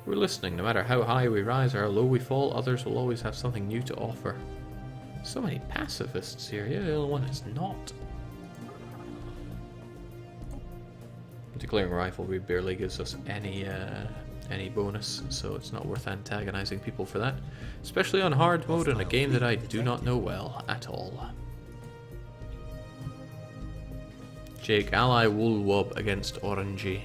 S1: We're listening. No matter how high we rise or how low we fall, others will always have something new to offer. So many pacifists here. You're the only one that's not. Declaring rivalry barely gives us any bonus, so it's not worth antagonizing people for that. Especially on hard mode in a game that I do not know well at all. Jake, ally Woolwob against Orangey.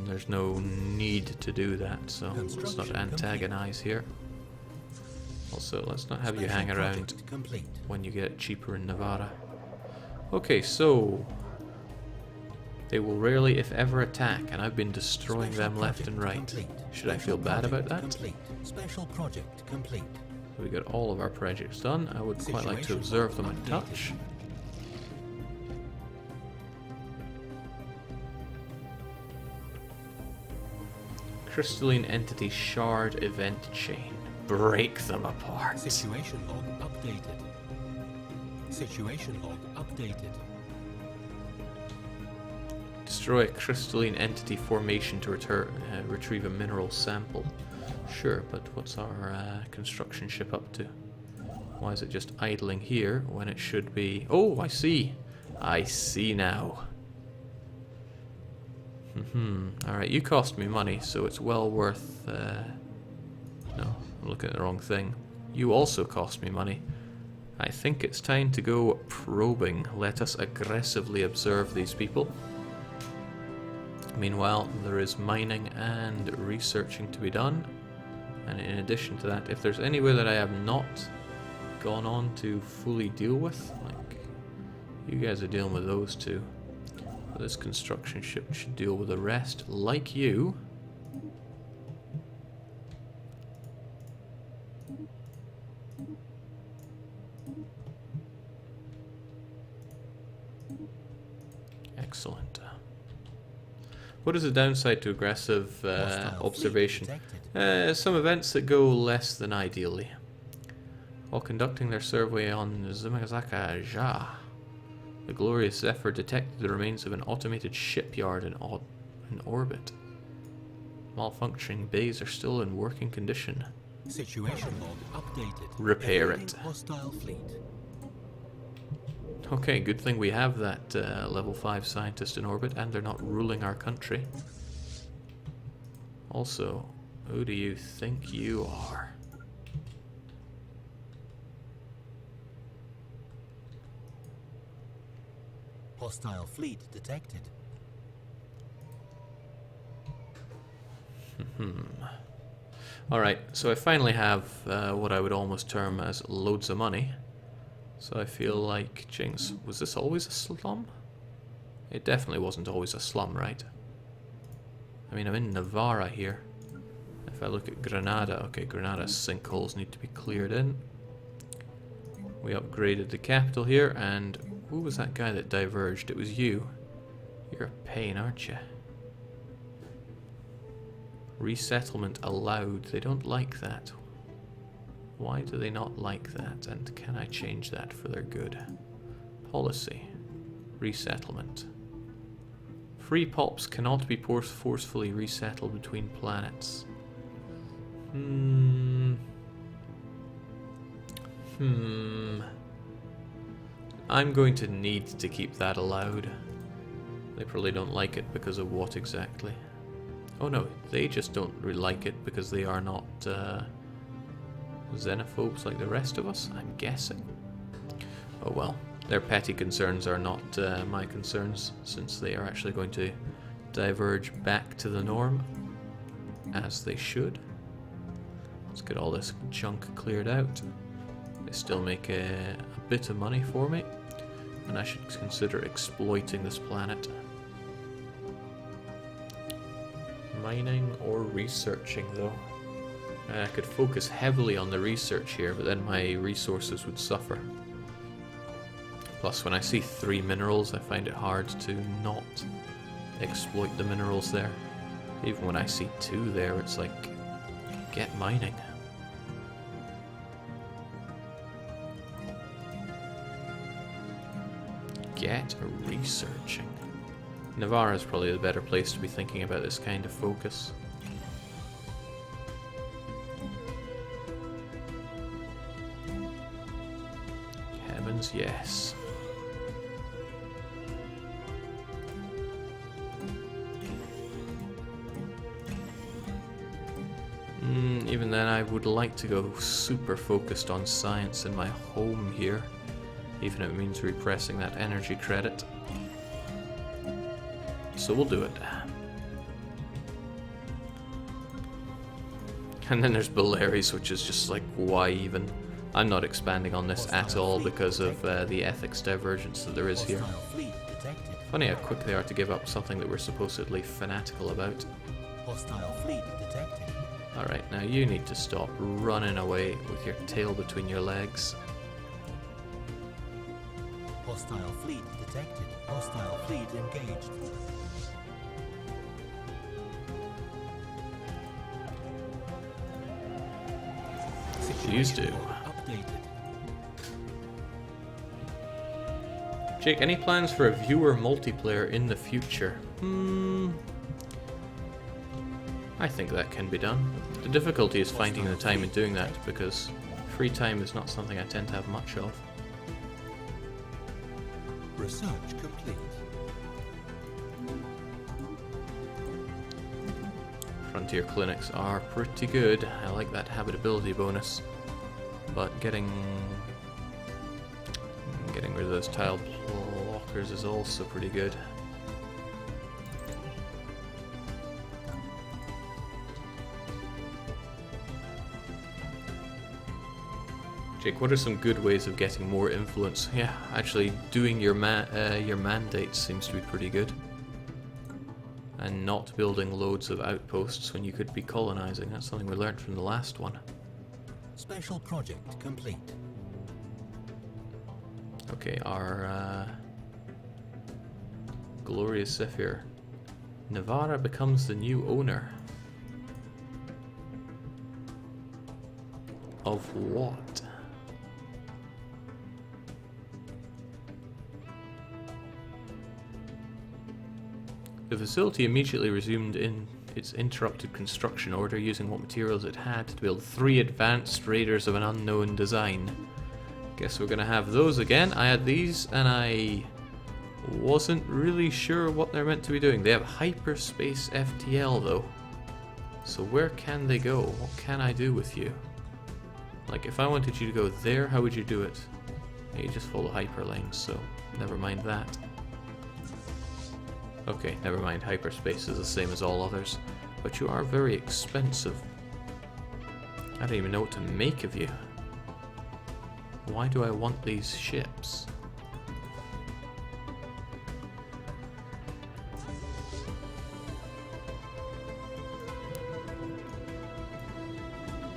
S1: There's no need to do that, so let's not antagonize here. Also, let's not have you hang around when you get it cheaper in Nevada. Okay, so they will rarely, if ever, attack, and I've been destroying them left and right. Should I feel bad about that?
S2: Special project complete.
S1: We got all of our projects done. I would quite like to observe them and touch. Crystalline Entity Shard Event Chain. Break them apart.
S2: Situation log updated. Situation log updated.
S1: Destroy a crystalline entity formation to retrieve a mineral sample. Sure, but what's our construction ship up to? Why is it just idling here when it should be... Oh, I see. I see now. Alright, you cost me money, so it's well worth... No, I'm looking at the wrong thing. You also cost me money. I think it's time to go probing. Let us aggressively observe these people. Meanwhile, there is mining and researching to be done. And in addition to that, if there's anywhere that I have not gone on to fully deal with, like, you guys are dealing with those two. But this construction ship should deal with the rest, like you. Excellent. What is the downside to aggressive observation? Some events that go less than ideally. While conducting their survey on Zumazaka-ja, the glorious Zephyr detected the remains of an automated shipyard in in orbit. Malfunctioning bays are still in working condition.
S2: Situation log updated.
S1: Repair
S2: Evading
S1: it.
S2: Hostile fleet.
S1: Okay, good thing we have that level 5 scientist in orbit and they're not ruling our country. Also, who do you think you are?
S2: Hostile fleet detected.
S1: Alright, so I finally have what I would almost term as loads of money. So I feel like, Jinx, was this always a slum? It definitely wasn't always a slum, right? I mean, I'm in Navarra here. If I look at Granada, okay, Granada's sinkholes need to be cleared in. We upgraded the capital here, and who was that guy that diverged? It was you. You're a pain, aren't you? Resettlement allowed. They don't like that. Why do they not like that? And can I change that for their good? Policy. Resettlement. Free pops cannot be forcefully resettled between planets. I'm going to need to keep that allowed. They probably don't like it because of what exactly? Oh no, they just don't really like it because they are not xenophobes like the rest of us, I'm guessing. Oh well, their petty concerns are not my concerns, since they are actually going to diverge back to the norm, as they should. Let's get all this junk cleared out. They still make a bit of money for me, and I should consider exploiting this planet. Mining or researching, though. I could focus heavily on the research here, but then my resources would suffer. Plus, when I see 3 minerals, I find it hard to not exploit the minerals there. Even when I see 2 there, it's like, get mining. Get researching. Navarra is probably the better place to be thinking about this kind of focus. Heavens, yes. Even then, I would like to go super focused on science in my home here, even if it means repressing that energy credit. So we'll do it. And then there's Baleares, which is just like, why even? I'm not expanding on this at all because of the ethics divergence that there is here. Funny how quick they are to give up something that we're supposedly fanatical about.
S2: Hostile fleet detected.
S1: Alright, now you need to stop running away with your tail between your legs.
S2: Hostile fleet detected. Hostile fleet engaged.
S1: Please do.
S2: Updated.
S1: Jake, any plans for a viewer multiplayer in the future? I think that can be done. The difficulty is finding the time and doing that, because free time is not something I tend to have much of.
S2: Research complete.
S1: Frontier clinics are pretty good. I like that habitability bonus. But getting rid of those tile blockers is also pretty good. Jake, what are some good ways of getting more influence? Yeah, actually doing your mandates seems to be pretty good. And not building loads of outposts when you could be colonizing. That's something we learned from the last one.
S2: Special project complete.
S1: Okay, our glorious Zephyr. Navarra becomes the new owner. Of what? The facility immediately resumed in its interrupted construction order, using what materials it had to build 3 advanced raiders of an unknown design. Guess we're gonna have those again. I had these and I wasn't really sure what they're meant to be doing. They have hyperspace FTL though. So where can they go? What can I do with you? Like if I wanted you to go there, how would you do it? You just follow hyperlinks, so never mind that. Okay, never mind. Hyperspace is the same as all others. But you are very expensive. I don't even know what to make of you. Why do I want these ships?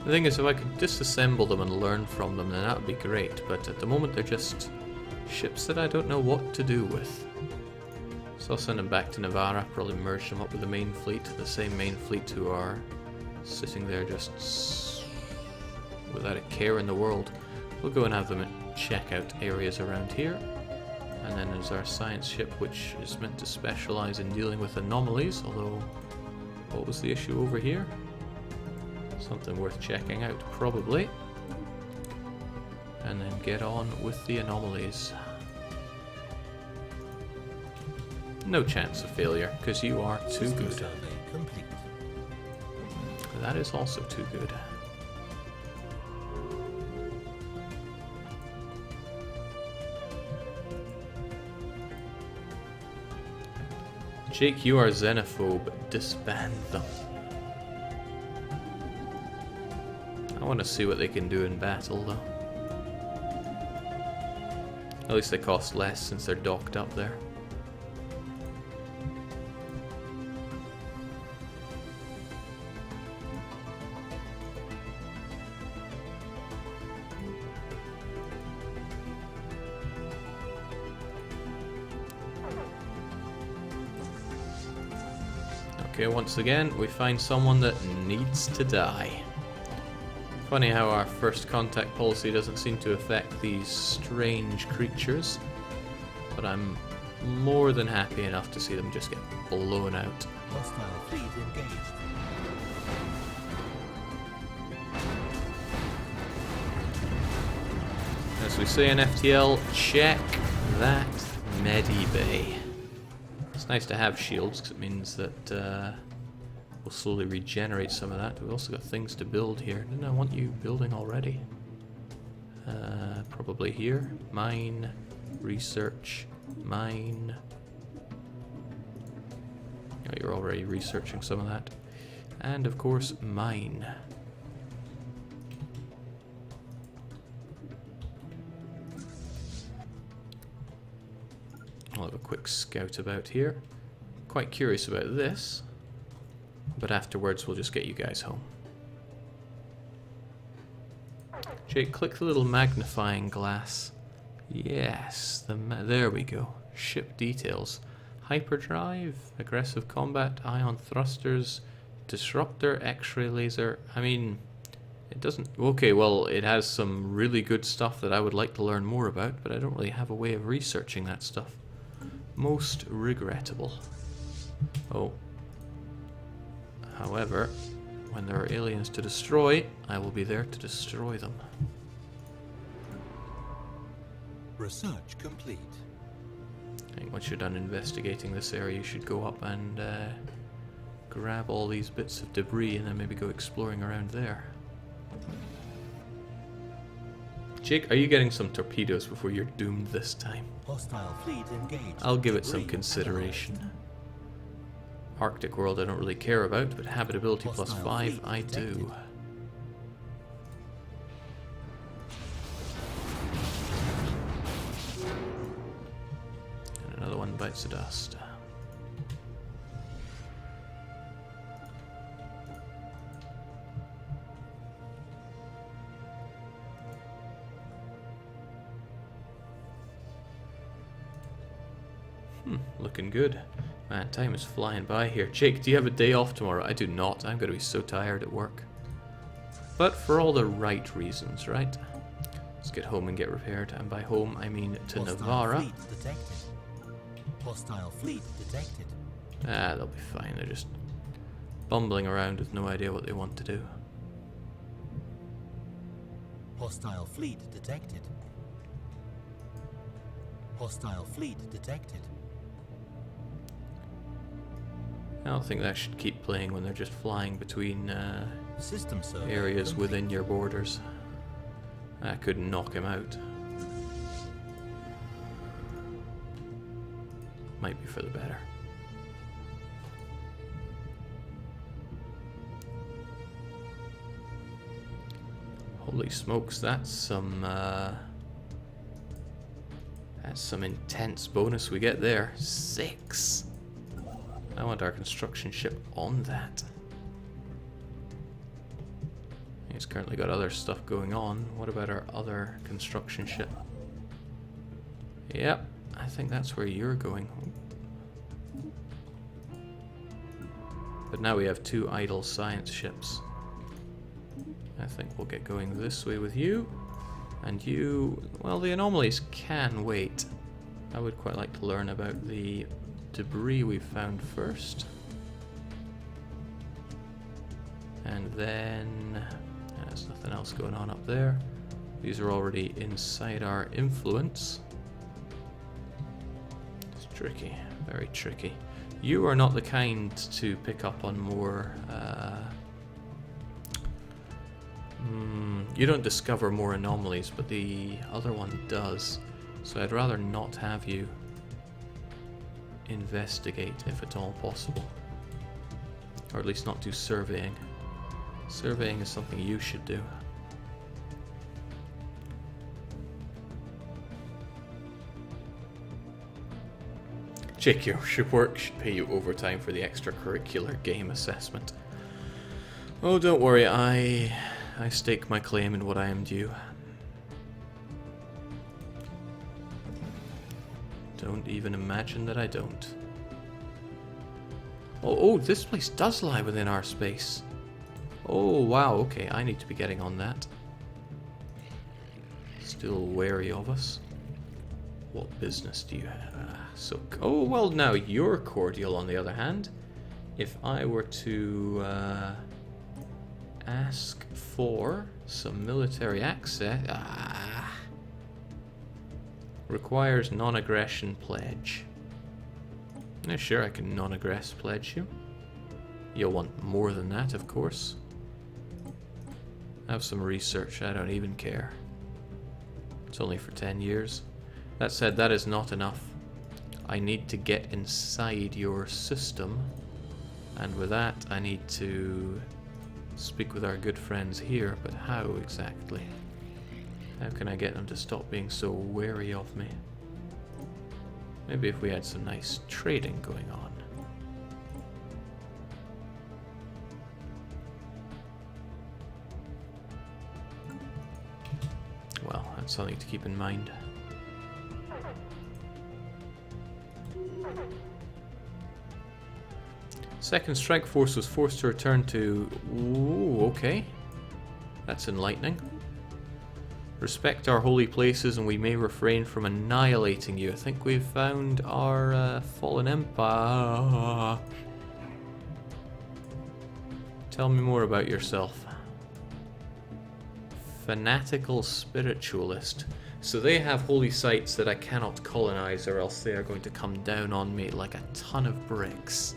S1: The thing is, if I could disassemble them and learn from them, then that would be great. But at the moment, they're just ships that I don't know what to do with. So I'll send them back to Navarra, probably merge them up with the main fleet, the same main fleet who are sitting there just without a care in the world. We'll go and have them check out areas around here. And then there's our science ship, which is meant to specialize in dealing with anomalies, although what was the issue over here? Something worth checking out, probably. And then get on with the anomalies. No chance of failure, because you are too good. That is also too good. Jake, you are xenophobe. Disband them. I want to see what they can do in battle, though. At least they cost less since they're docked up there. Okay, once again, we find someone that needs to die. Funny how our first contact policy doesn't seem to affect these strange creatures, but I'm more than happy enough to see them just get blown out.
S2: Hostile fleet engaged.
S1: As we say in FTL, check that medibay. It's nice to have shields because it means that we'll slowly regenerate some of that. We've also got things to build here. Didn't I want you building already? Probably here. Mine, research, mine. Oh, you're already researching some of that. And of course, mine. I'll have a quick scout about here. Quite curious about this, but afterwards we'll just get you guys home. Jake, click the little magnifying glass. Yes, there we go. Ship details. Hyperdrive, aggressive combat, ion thrusters, disruptor, X-ray laser. I mean, it doesn't... Okay, well, it has some really good stuff that I would like to learn more about, but I don't really have a way of researching that stuff. Most regrettable. Oh. However, when there are aliens to destroy, I will be there to destroy them.
S2: Research complete.
S1: I think once you're done investigating this area, you should go up and grab all these bits of debris and then maybe go exploring around there. Jake, are you getting some torpedoes before you're doomed this time?
S2: Hostile fleet engaged.
S1: I'll give it some consideration. Arctic world I don't really care about, but habitability plus 5 I do. And another one bites the dust. Looking good. Man, time is flying by here. Jake, do you have a day off tomorrow? I do not. I'm going to be so tired at work. But for all the right reasons, right? Let's get home and get repaired. And by home, I mean to Navarra.
S2: Fleet detected. Hostile fleet detected.
S1: Ah, they'll be fine. They're just bumbling around with no idea what they want to do.
S2: Hostile fleet detected. Hostile fleet detected.
S1: I don't think that should keep playing when they're just flying between
S2: System survey
S1: areas
S2: complete.
S1: within your borders. That could knock him out. Might be for the better. Holy smokes, that's some intense bonus we get there. 6. I want our construction ship on that. It's currently got other stuff going on. What about our other construction ship? Yep, I think that's where you're going. But now we have 2 idle science ships. I think we'll get going this way with you. And you... well, the anomalies can wait. I would quite like to learn about the debris we've found first. And then... there's nothing else going on up there. These are already inside our influence. It's tricky, very tricky. You are not the kind to pick up on more... you don't discover more anomalies, but the other one does. So I'd rather not have you investigate if at all possible. Or at least not do surveying. Surveying is something you should do. Jake, your work should pay you overtime for the extracurricular game assessment. Oh, don't worry, I stake my claim in what I am due. Don't even imagine that I don't. Oh, this place does lie within our space. Oh, wow, okay, I need to be getting on that. Still wary of us. What business do you have? Oh, well, now you're cordial, on the other hand. If I were to ask for some military access... requires non-aggression pledge. Yeah, sure, I can non-aggress pledge you. You'll want more than that, of course. Have some research, I don't even care. It's only for 10 years. That said, that is not enough. I need to get inside your system, and with that I need to speak with our good friends here, but how exactly? How can I get them to stop being so wary of me? Maybe if we had some nice trading going on. Well, that's something to keep in mind. Second Strike Force was forced to return to... Ooh, okay. That's enlightening. Respect our holy places and we may refrain from annihilating you. I think we've found our fallen empire. Tell me more about yourself. Fanatical spiritualist. So they have holy sites that I cannot colonize, or else they are going to come down on me like a ton of bricks.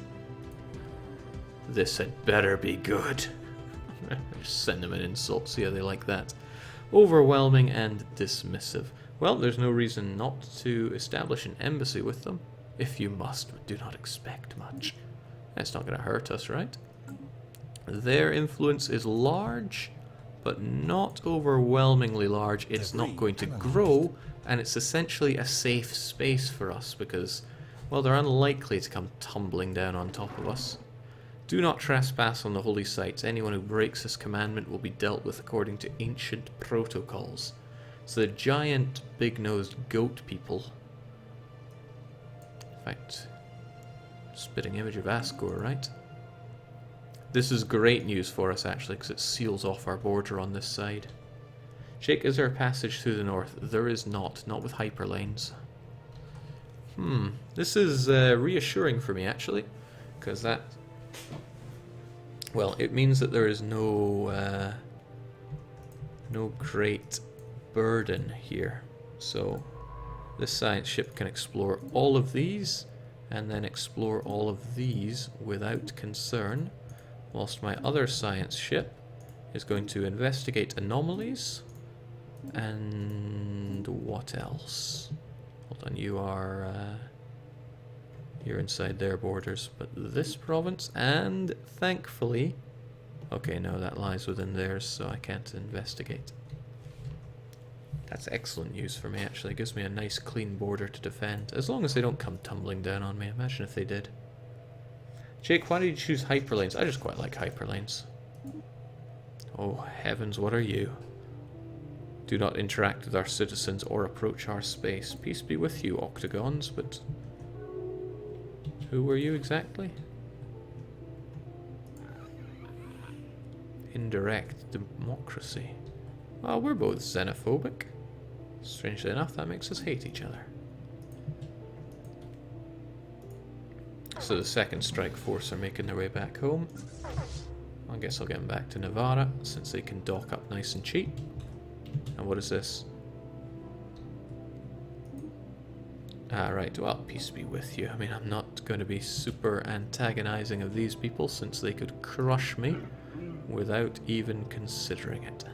S1: This had better be good. Send them an insult, see how they like that. Overwhelming and dismissive. Well, there's no reason not to establish an embassy with them. If you must, but do not expect much. That's not going to hurt us, right? Their influence is large, but not overwhelmingly large. It's not going to grow, and it's essentially a safe space for us because, well, they're unlikely to come tumbling down on top of us. Do not trespass on the holy sites. Anyone who breaks this commandment will be dealt with according to ancient protocols. So the giant, big-nosed goat people. In fact, spitting image of Asgore, right? This is great news for us, actually, because it seals off our border on this side. Jake, is there a passage through the north? There is not with hyperlanes. This is reassuring for me, actually. Because that... Well, it means that there is no great burden here. So this science ship can explore all of these and then explore all of these without concern, whilst my other science ship is going to investigate anomalies and what else? Hold on, you're inside their borders, but this province, and thankfully, okay, no, that lies within theirs, so I can't investigate. That's excellent news for me, actually. It gives me a nice clean border to defend, as long as they don't come tumbling down on me. Imagine if they did. Jake, why did you choose hyperlanes? I just quite like hyperlanes. Oh heavens, what are you? Do not interact with our citizens or approach our space. Peace be with you, octagons, but... who were you exactly? Indirect democracy. Well, we're both xenophobic. Strangely enough, that makes us hate each other. So the second strike force are making their way back home. I guess I'll get them back to Navarra, since they can dock up nice and cheap. And what is this? Ah, right, well, peace be with you. I mean, I'm not going to be super antagonizing of these people, since they could crush me without even considering it.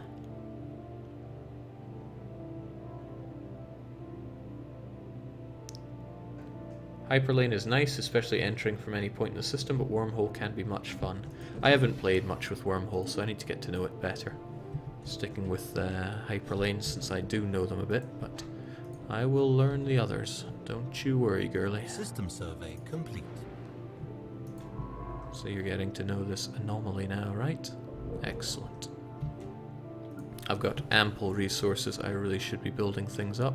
S1: Hyperlane is nice, especially entering from any point in the system, but Wormhole can be much fun. I haven't played much with Wormhole, so I need to get to know it better. Sticking with Hyperlane since I do know them a bit, but I will learn the others. Don't you worry, girly.
S2: System survey complete.
S1: So you're getting to know this anomaly now, right? Excellent. I've got ample resources. I really should be building things up.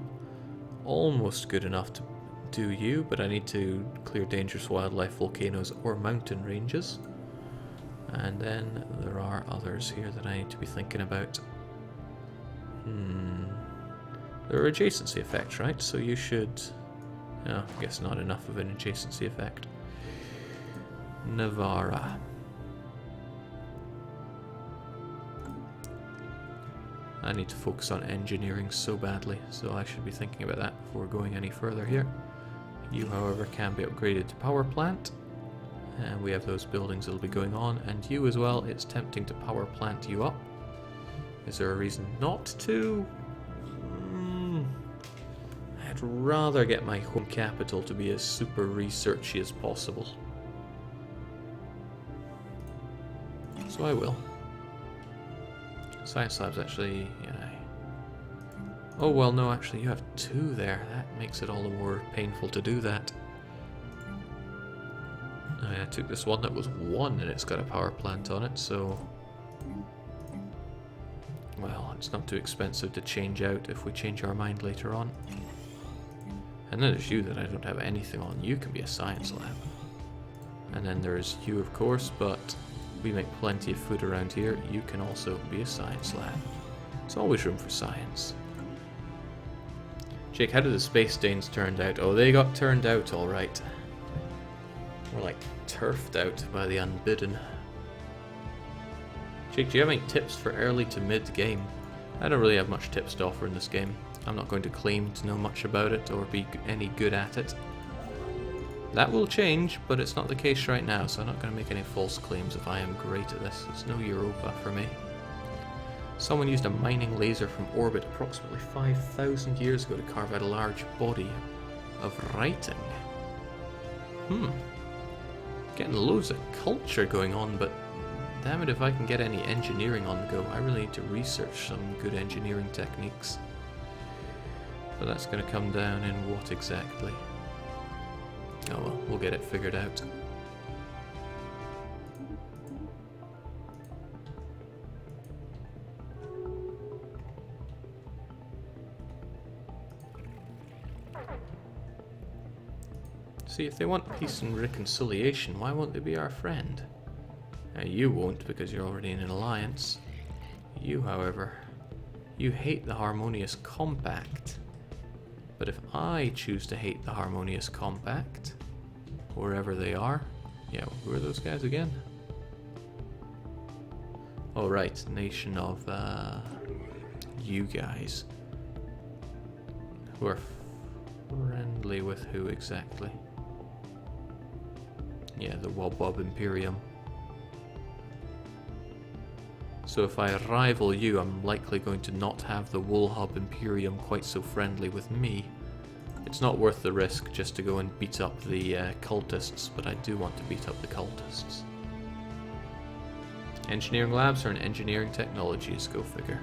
S1: Almost good enough to do you, but I need to clear dangerous wildlife, volcanoes, or mountain ranges. And then there are others here that I need to be thinking about. There are adjacency effects, right? So you should... oh, I guess not enough of an adjacency effect. Navarra. I need to focus on engineering so badly, so I should be thinking about that before going any further here. You, however, can be upgraded to power plant, and we have those buildings that'll be going on, and you as well. It's tempting to power plant you up. Is there a reason not to? I'd rather get my home capital to be as super researchy as possible. So I will. Science labs actually, yeah. Oh well, no, actually you have 2 there. That makes it all the more painful to do that. I took this one that was 1 and it's got a power plant on it, so... well, it's not too expensive to change out if we change our mind later on. And then there's you that I don't have anything on. You can be a science lab. And then there's you, of course, but we make plenty of food around here. You can also be a science lab. There's always room for science. Jake, how did the space stains turned out? Oh, they got turned out alright. More like turfed out by the unbidden. Jake, do you have any tips for early to mid game? I don't really have much tips to offer in this game. I'm not going to claim to know much about it or be any good at it. That will change, but it's not the case right now, so I'm not going to make any false claims if I am great at this. It's no Europa for me. Someone used a mining laser from orbit approximately 5,000 years ago to carve out a large body of writing. Getting loads of culture going on, but damn it if I can get any engineering on the go. I really need to research some good engineering techniques. But that's going to come down in what exactly? Oh well, we'll get it figured out. See, if they want peace and reconciliation, why won't they be our friend? Now, you won't because you're already in an alliance. You, however, you hate the Harmonious Compact. But if I choose to hate the Harmonious Compact, wherever they are, Yeah, who are those guys again? Oh right, nation of you guys. Who are friendly with who exactly? Yeah, the Wob Wob Imperium. So if I rival you, I'm likely going to not have the Wool Hub Imperium quite so friendly with me. It's not worth the risk just to go and beat up the cultists, but I do want to beat up the cultists. Engineering labs are in engineering technologies, go figure.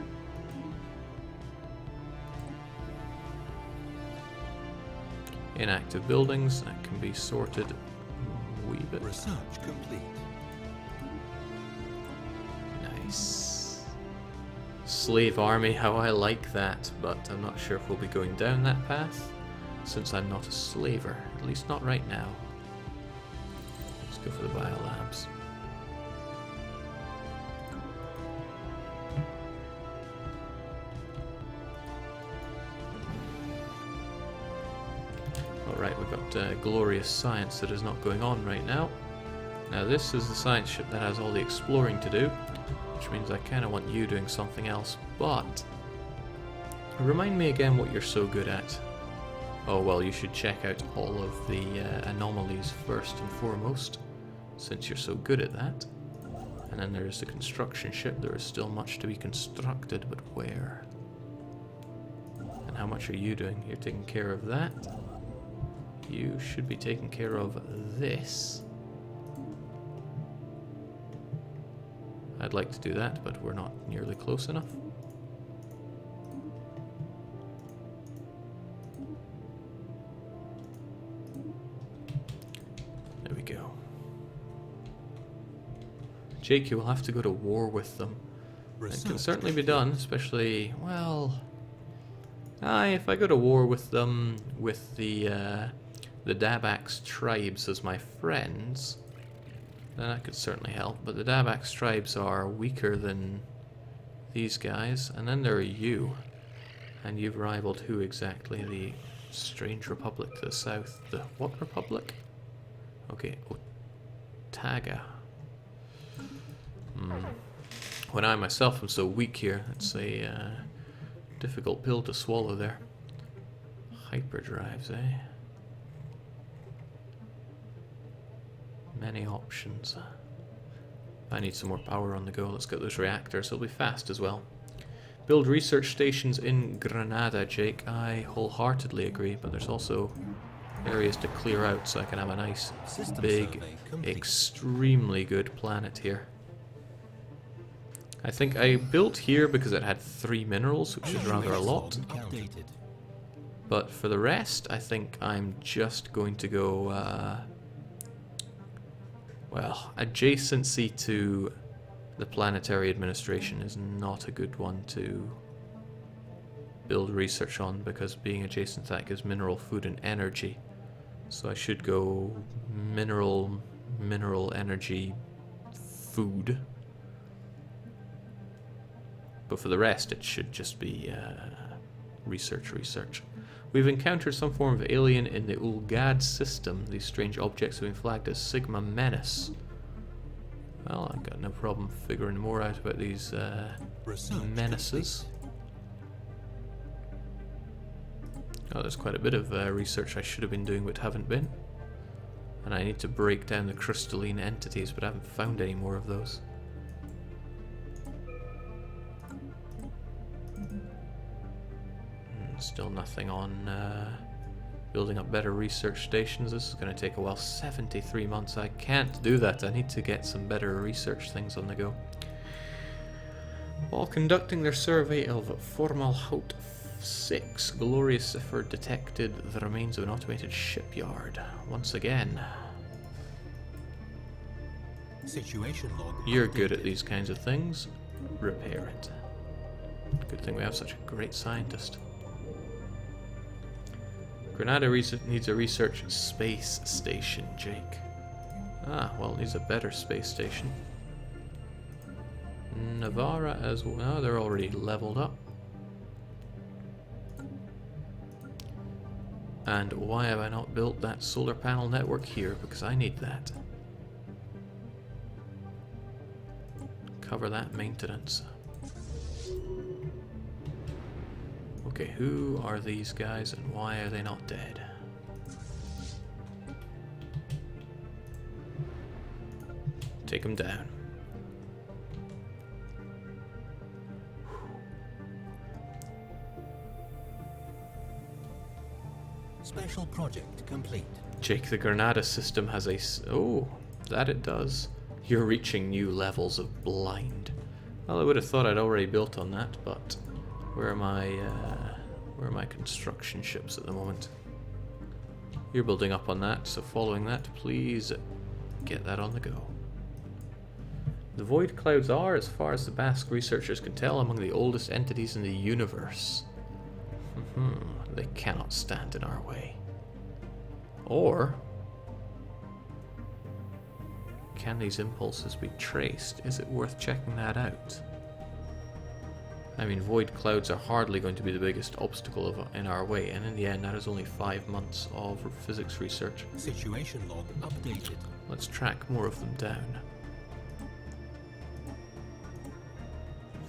S1: Inactive buildings, that can be sorted a wee bit.
S2: Research complete.
S1: Nice. Slave army, how I like that, but I'm not sure if we'll be going down that path, since I'm not a slaver, at least not right now. Let's go for the biolabs. Alright, we've got glorious science that is not going on right now. Now this is the science ship that has all the exploring to do, which means I kind of want you doing something else, but remind me again what you're so good at. Oh well, you should check out all of the anomalies first and foremost, since you're so good at that. And then there's the construction ship. There is still much to be constructed, but where? And how much are you doing? You're taking care of that. You should be taking care of this. I'd like to do that, but we're not nearly close enough. There we go. Jake, you will have to go to war with them. It can certainly be done, especially, well... if I go to war with them, with the Dabax tribes as my friends, then that could certainly help. But the Dabax tribes are weaker than these guys, and then there are you. And you've rivaled who exactly? The Strange Republic to the south. The what republic? Okay, Otaga. When I myself am so weak here, it's a difficult pill to swallow there. Hyperdrives, eh? Many options. I need some more power on the go. Let's get those reactors. They'll be fast as well. Build research stations in Granada, Jake. I wholeheartedly agree, but there's also areas to clear out so I can have a nice, big, extremely good planet here. I think I built here because it had 3 minerals, which is rather a lot. But for the rest, I think I'm just going to go... well, adjacency to the planetary administration is not a good one to build research on, because being adjacent to that gives mineral, food, and energy. So I should go mineral, energy, food. But for the rest, it should just be research. We've encountered some form of alien in the Ulgad system. These strange objects have been flagged as Sigma Menace. Well, I've got no problem figuring more out about these menaces. Oh, there's quite a bit of research I should have been doing but haven't been. And I need to break down the crystalline entities, but I haven't found any more of those. Still nothing on building up better research stations. This is going to take a while. 73 months. I can't do that. I need to get some better research things on the go. While conducting their survey of Formalhaut 6, Glorious Cipher detected the remains of an automated shipyard. Once again.
S2: Situation log.
S1: You're good at these kinds of things. Repair it. Good thing we have such a great scientist. Granada needs a research space station, Jake. Ah, well, it needs a better space station. Navarra as well. Oh, they're already leveled up. And why have I not built that solar panel network here? Because I need that. cover that maintenance. Okay, who are these guys and why are they not dead? Take them down.
S2: Special project complete.
S1: Jake, the Granada system has a... Oh, that it does. You're reaching new levels of blind. Well, I would have thought I'd already built on that, but where are my construction ships at the moment? You're building up on that, so following that, please get that on the go. The void clouds are, as far as the Basque researchers can tell, among the oldest entities in the universe. They cannot stand in our way. Or can these impulses be traced? Is it worth checking that out? I mean, void clouds are hardly going to be the biggest obstacle in our way, and in the end that is only 5 months of physics research.
S2: Situation log updated.
S1: Let's track more of them down.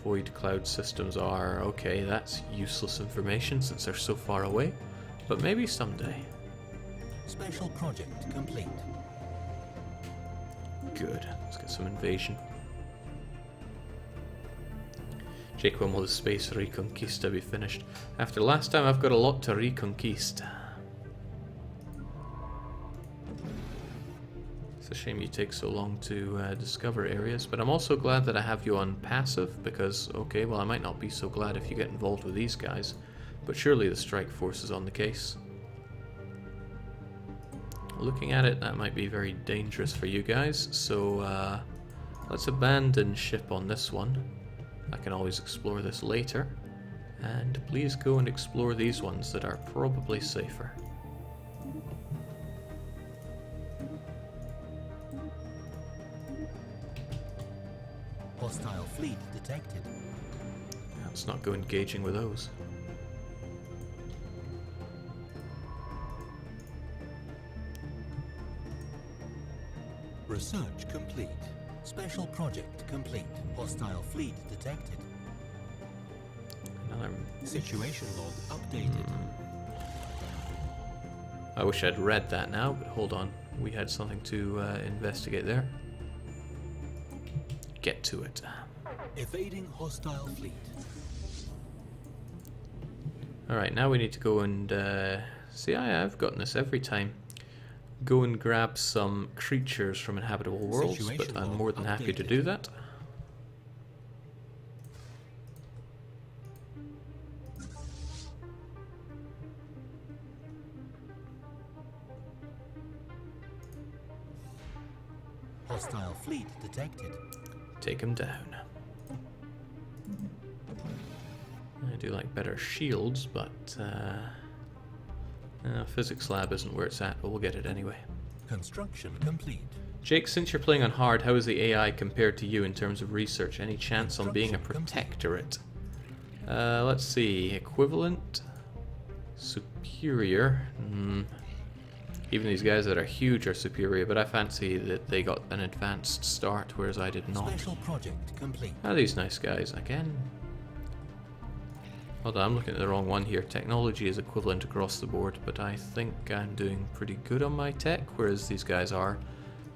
S1: Void cloud systems are... okay, that's useless information since they're so far away, but maybe someday.
S2: Special project complete.
S1: Good. Let's get some invasion. Jake, when will the space Reconquista be finished? After last time, I've got a lot to reconquist. It's a shame you take so long to discover areas, but I'm also glad that I have you on passive because, okay, well, I might not be so glad if you get involved with these guys, but surely the strike force is on the case. Looking at it, that might be very dangerous for you guys, so let's abandon ship on this one. I can always explore this later, and please go and explore these ones that are probably safer.
S2: Hostile fleet detected.
S1: Let's not go engaging with those.
S2: Research complete. Special project complete. Hostile fleet detected.
S1: Another...
S2: Situation log updated.
S1: I wish I'd read that now, but hold on. We had something to investigate there. Get to it.
S2: Evading hostile fleet.
S1: Alright, now we need to go and... see, I've gotten this every time. Go and grab some creatures from inhabitable worlds, but I'm more than happy to do that.
S2: Hostile fleet detected.
S1: Take him down. I do like better shields, but physics lab isn't where it's at, but we'll get it anyway.
S2: Construction complete.
S1: Jake, since you're playing on hard, how is the AI compared to you in terms of research? Any chance on being a protectorate? Let's see. Equivalent? Superior? Even these guys that are huge are superior, but I fancy that they got an advanced start, whereas I did not.
S2: Special project complete.
S1: Are these nice guys? Again? Hold on, I'm looking at the wrong one here. Technology is equivalent across the board, but I think I'm doing pretty good on my tech, whereas these guys are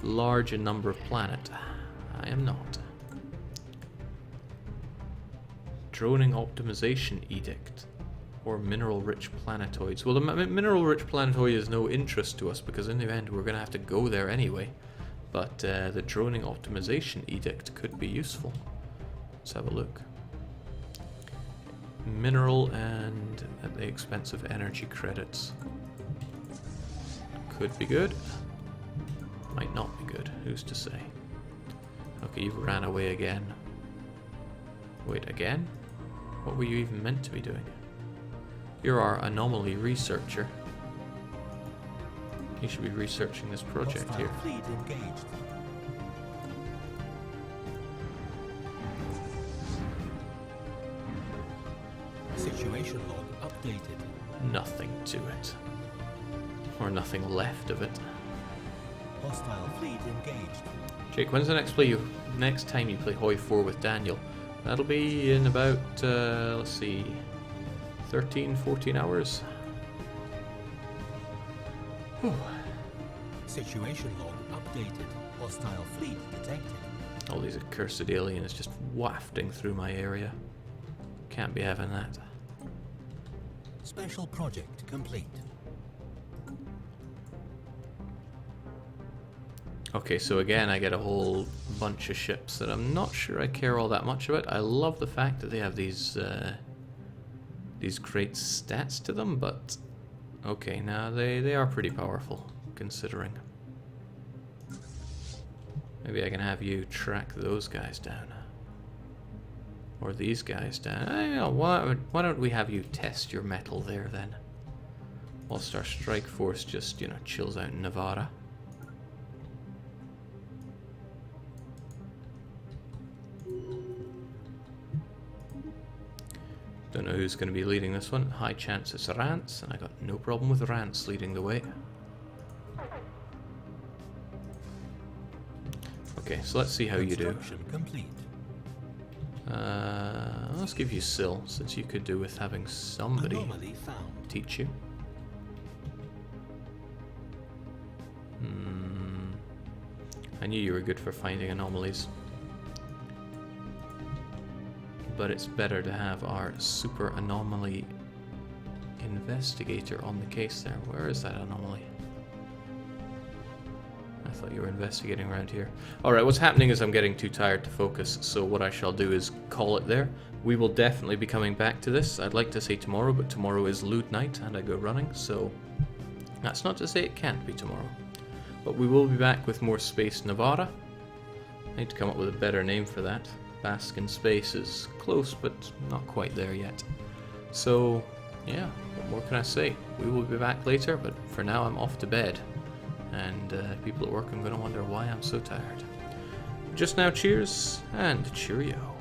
S1: large in number of planet. I am not. Droning optimization edict. Or mineral-rich planetoids. Well, the mineral-rich planetoid is no interest to us because in the end we're going to have to go there anyway. But the droning optimization edict could be useful. Let's have a look. Mineral and at the expense of energy credits. Could be good. Might not be good. Who's to say? Okay, you've ran away again. Wait, again? What were you even meant to be doing? You're our anomaly researcher. You should be researching this project here.
S2: Fleet engaged. Situation log updated.
S1: Nothing to it. Or nothing left of it.
S2: Hostile fleet engaged.
S1: Jake, when's the next time you play Hoi 4 with Daniel? That'll be in about, let's see, 13, 14 hours. Whew.
S2: Situation log updated. Hostile fleet detected.
S1: All these accursed aliens just wafting through my area. Can't be having that.
S2: Special project complete.
S1: Okay, so again I get a whole bunch of ships that I'm not sure I care all that much about. I love the fact that they have these great stats to them, but okay, now they are pretty powerful, considering. Maybe I can have you track those guys down. Or these guys down. I don't know, why don't we have you test your metal there then? Whilst our strike force just, you know, chills out in Nevada. Don't know who's going to be leading this one. High chance it's Rance, and I got no problem with Rance leading the way. Okay, so let's see how you do.
S2: Complete.
S1: Let's give you Syl, since you could do with having somebody teach you. I knew you were good for finding anomalies. But it's better to have our super anomaly investigator on the case there. Where is that anomaly? I thought you were investigating around here. Alright, what's happening is I'm getting too tired to focus, so what I shall do is call it there. We will definitely be coming back to this. I'd like to say tomorrow, but tomorrow is loot night and I go running, so that's not to say it can't be tomorrow. But we will be back with more Space Nevada. I need to come up with a better name for that. Basque In Space is close, but not quite there yet. So, yeah, what more can I say? We will be back later, but for now I'm off to bed. And people at work are going to wonder why I'm so tired. Just now, cheers, and cheerio.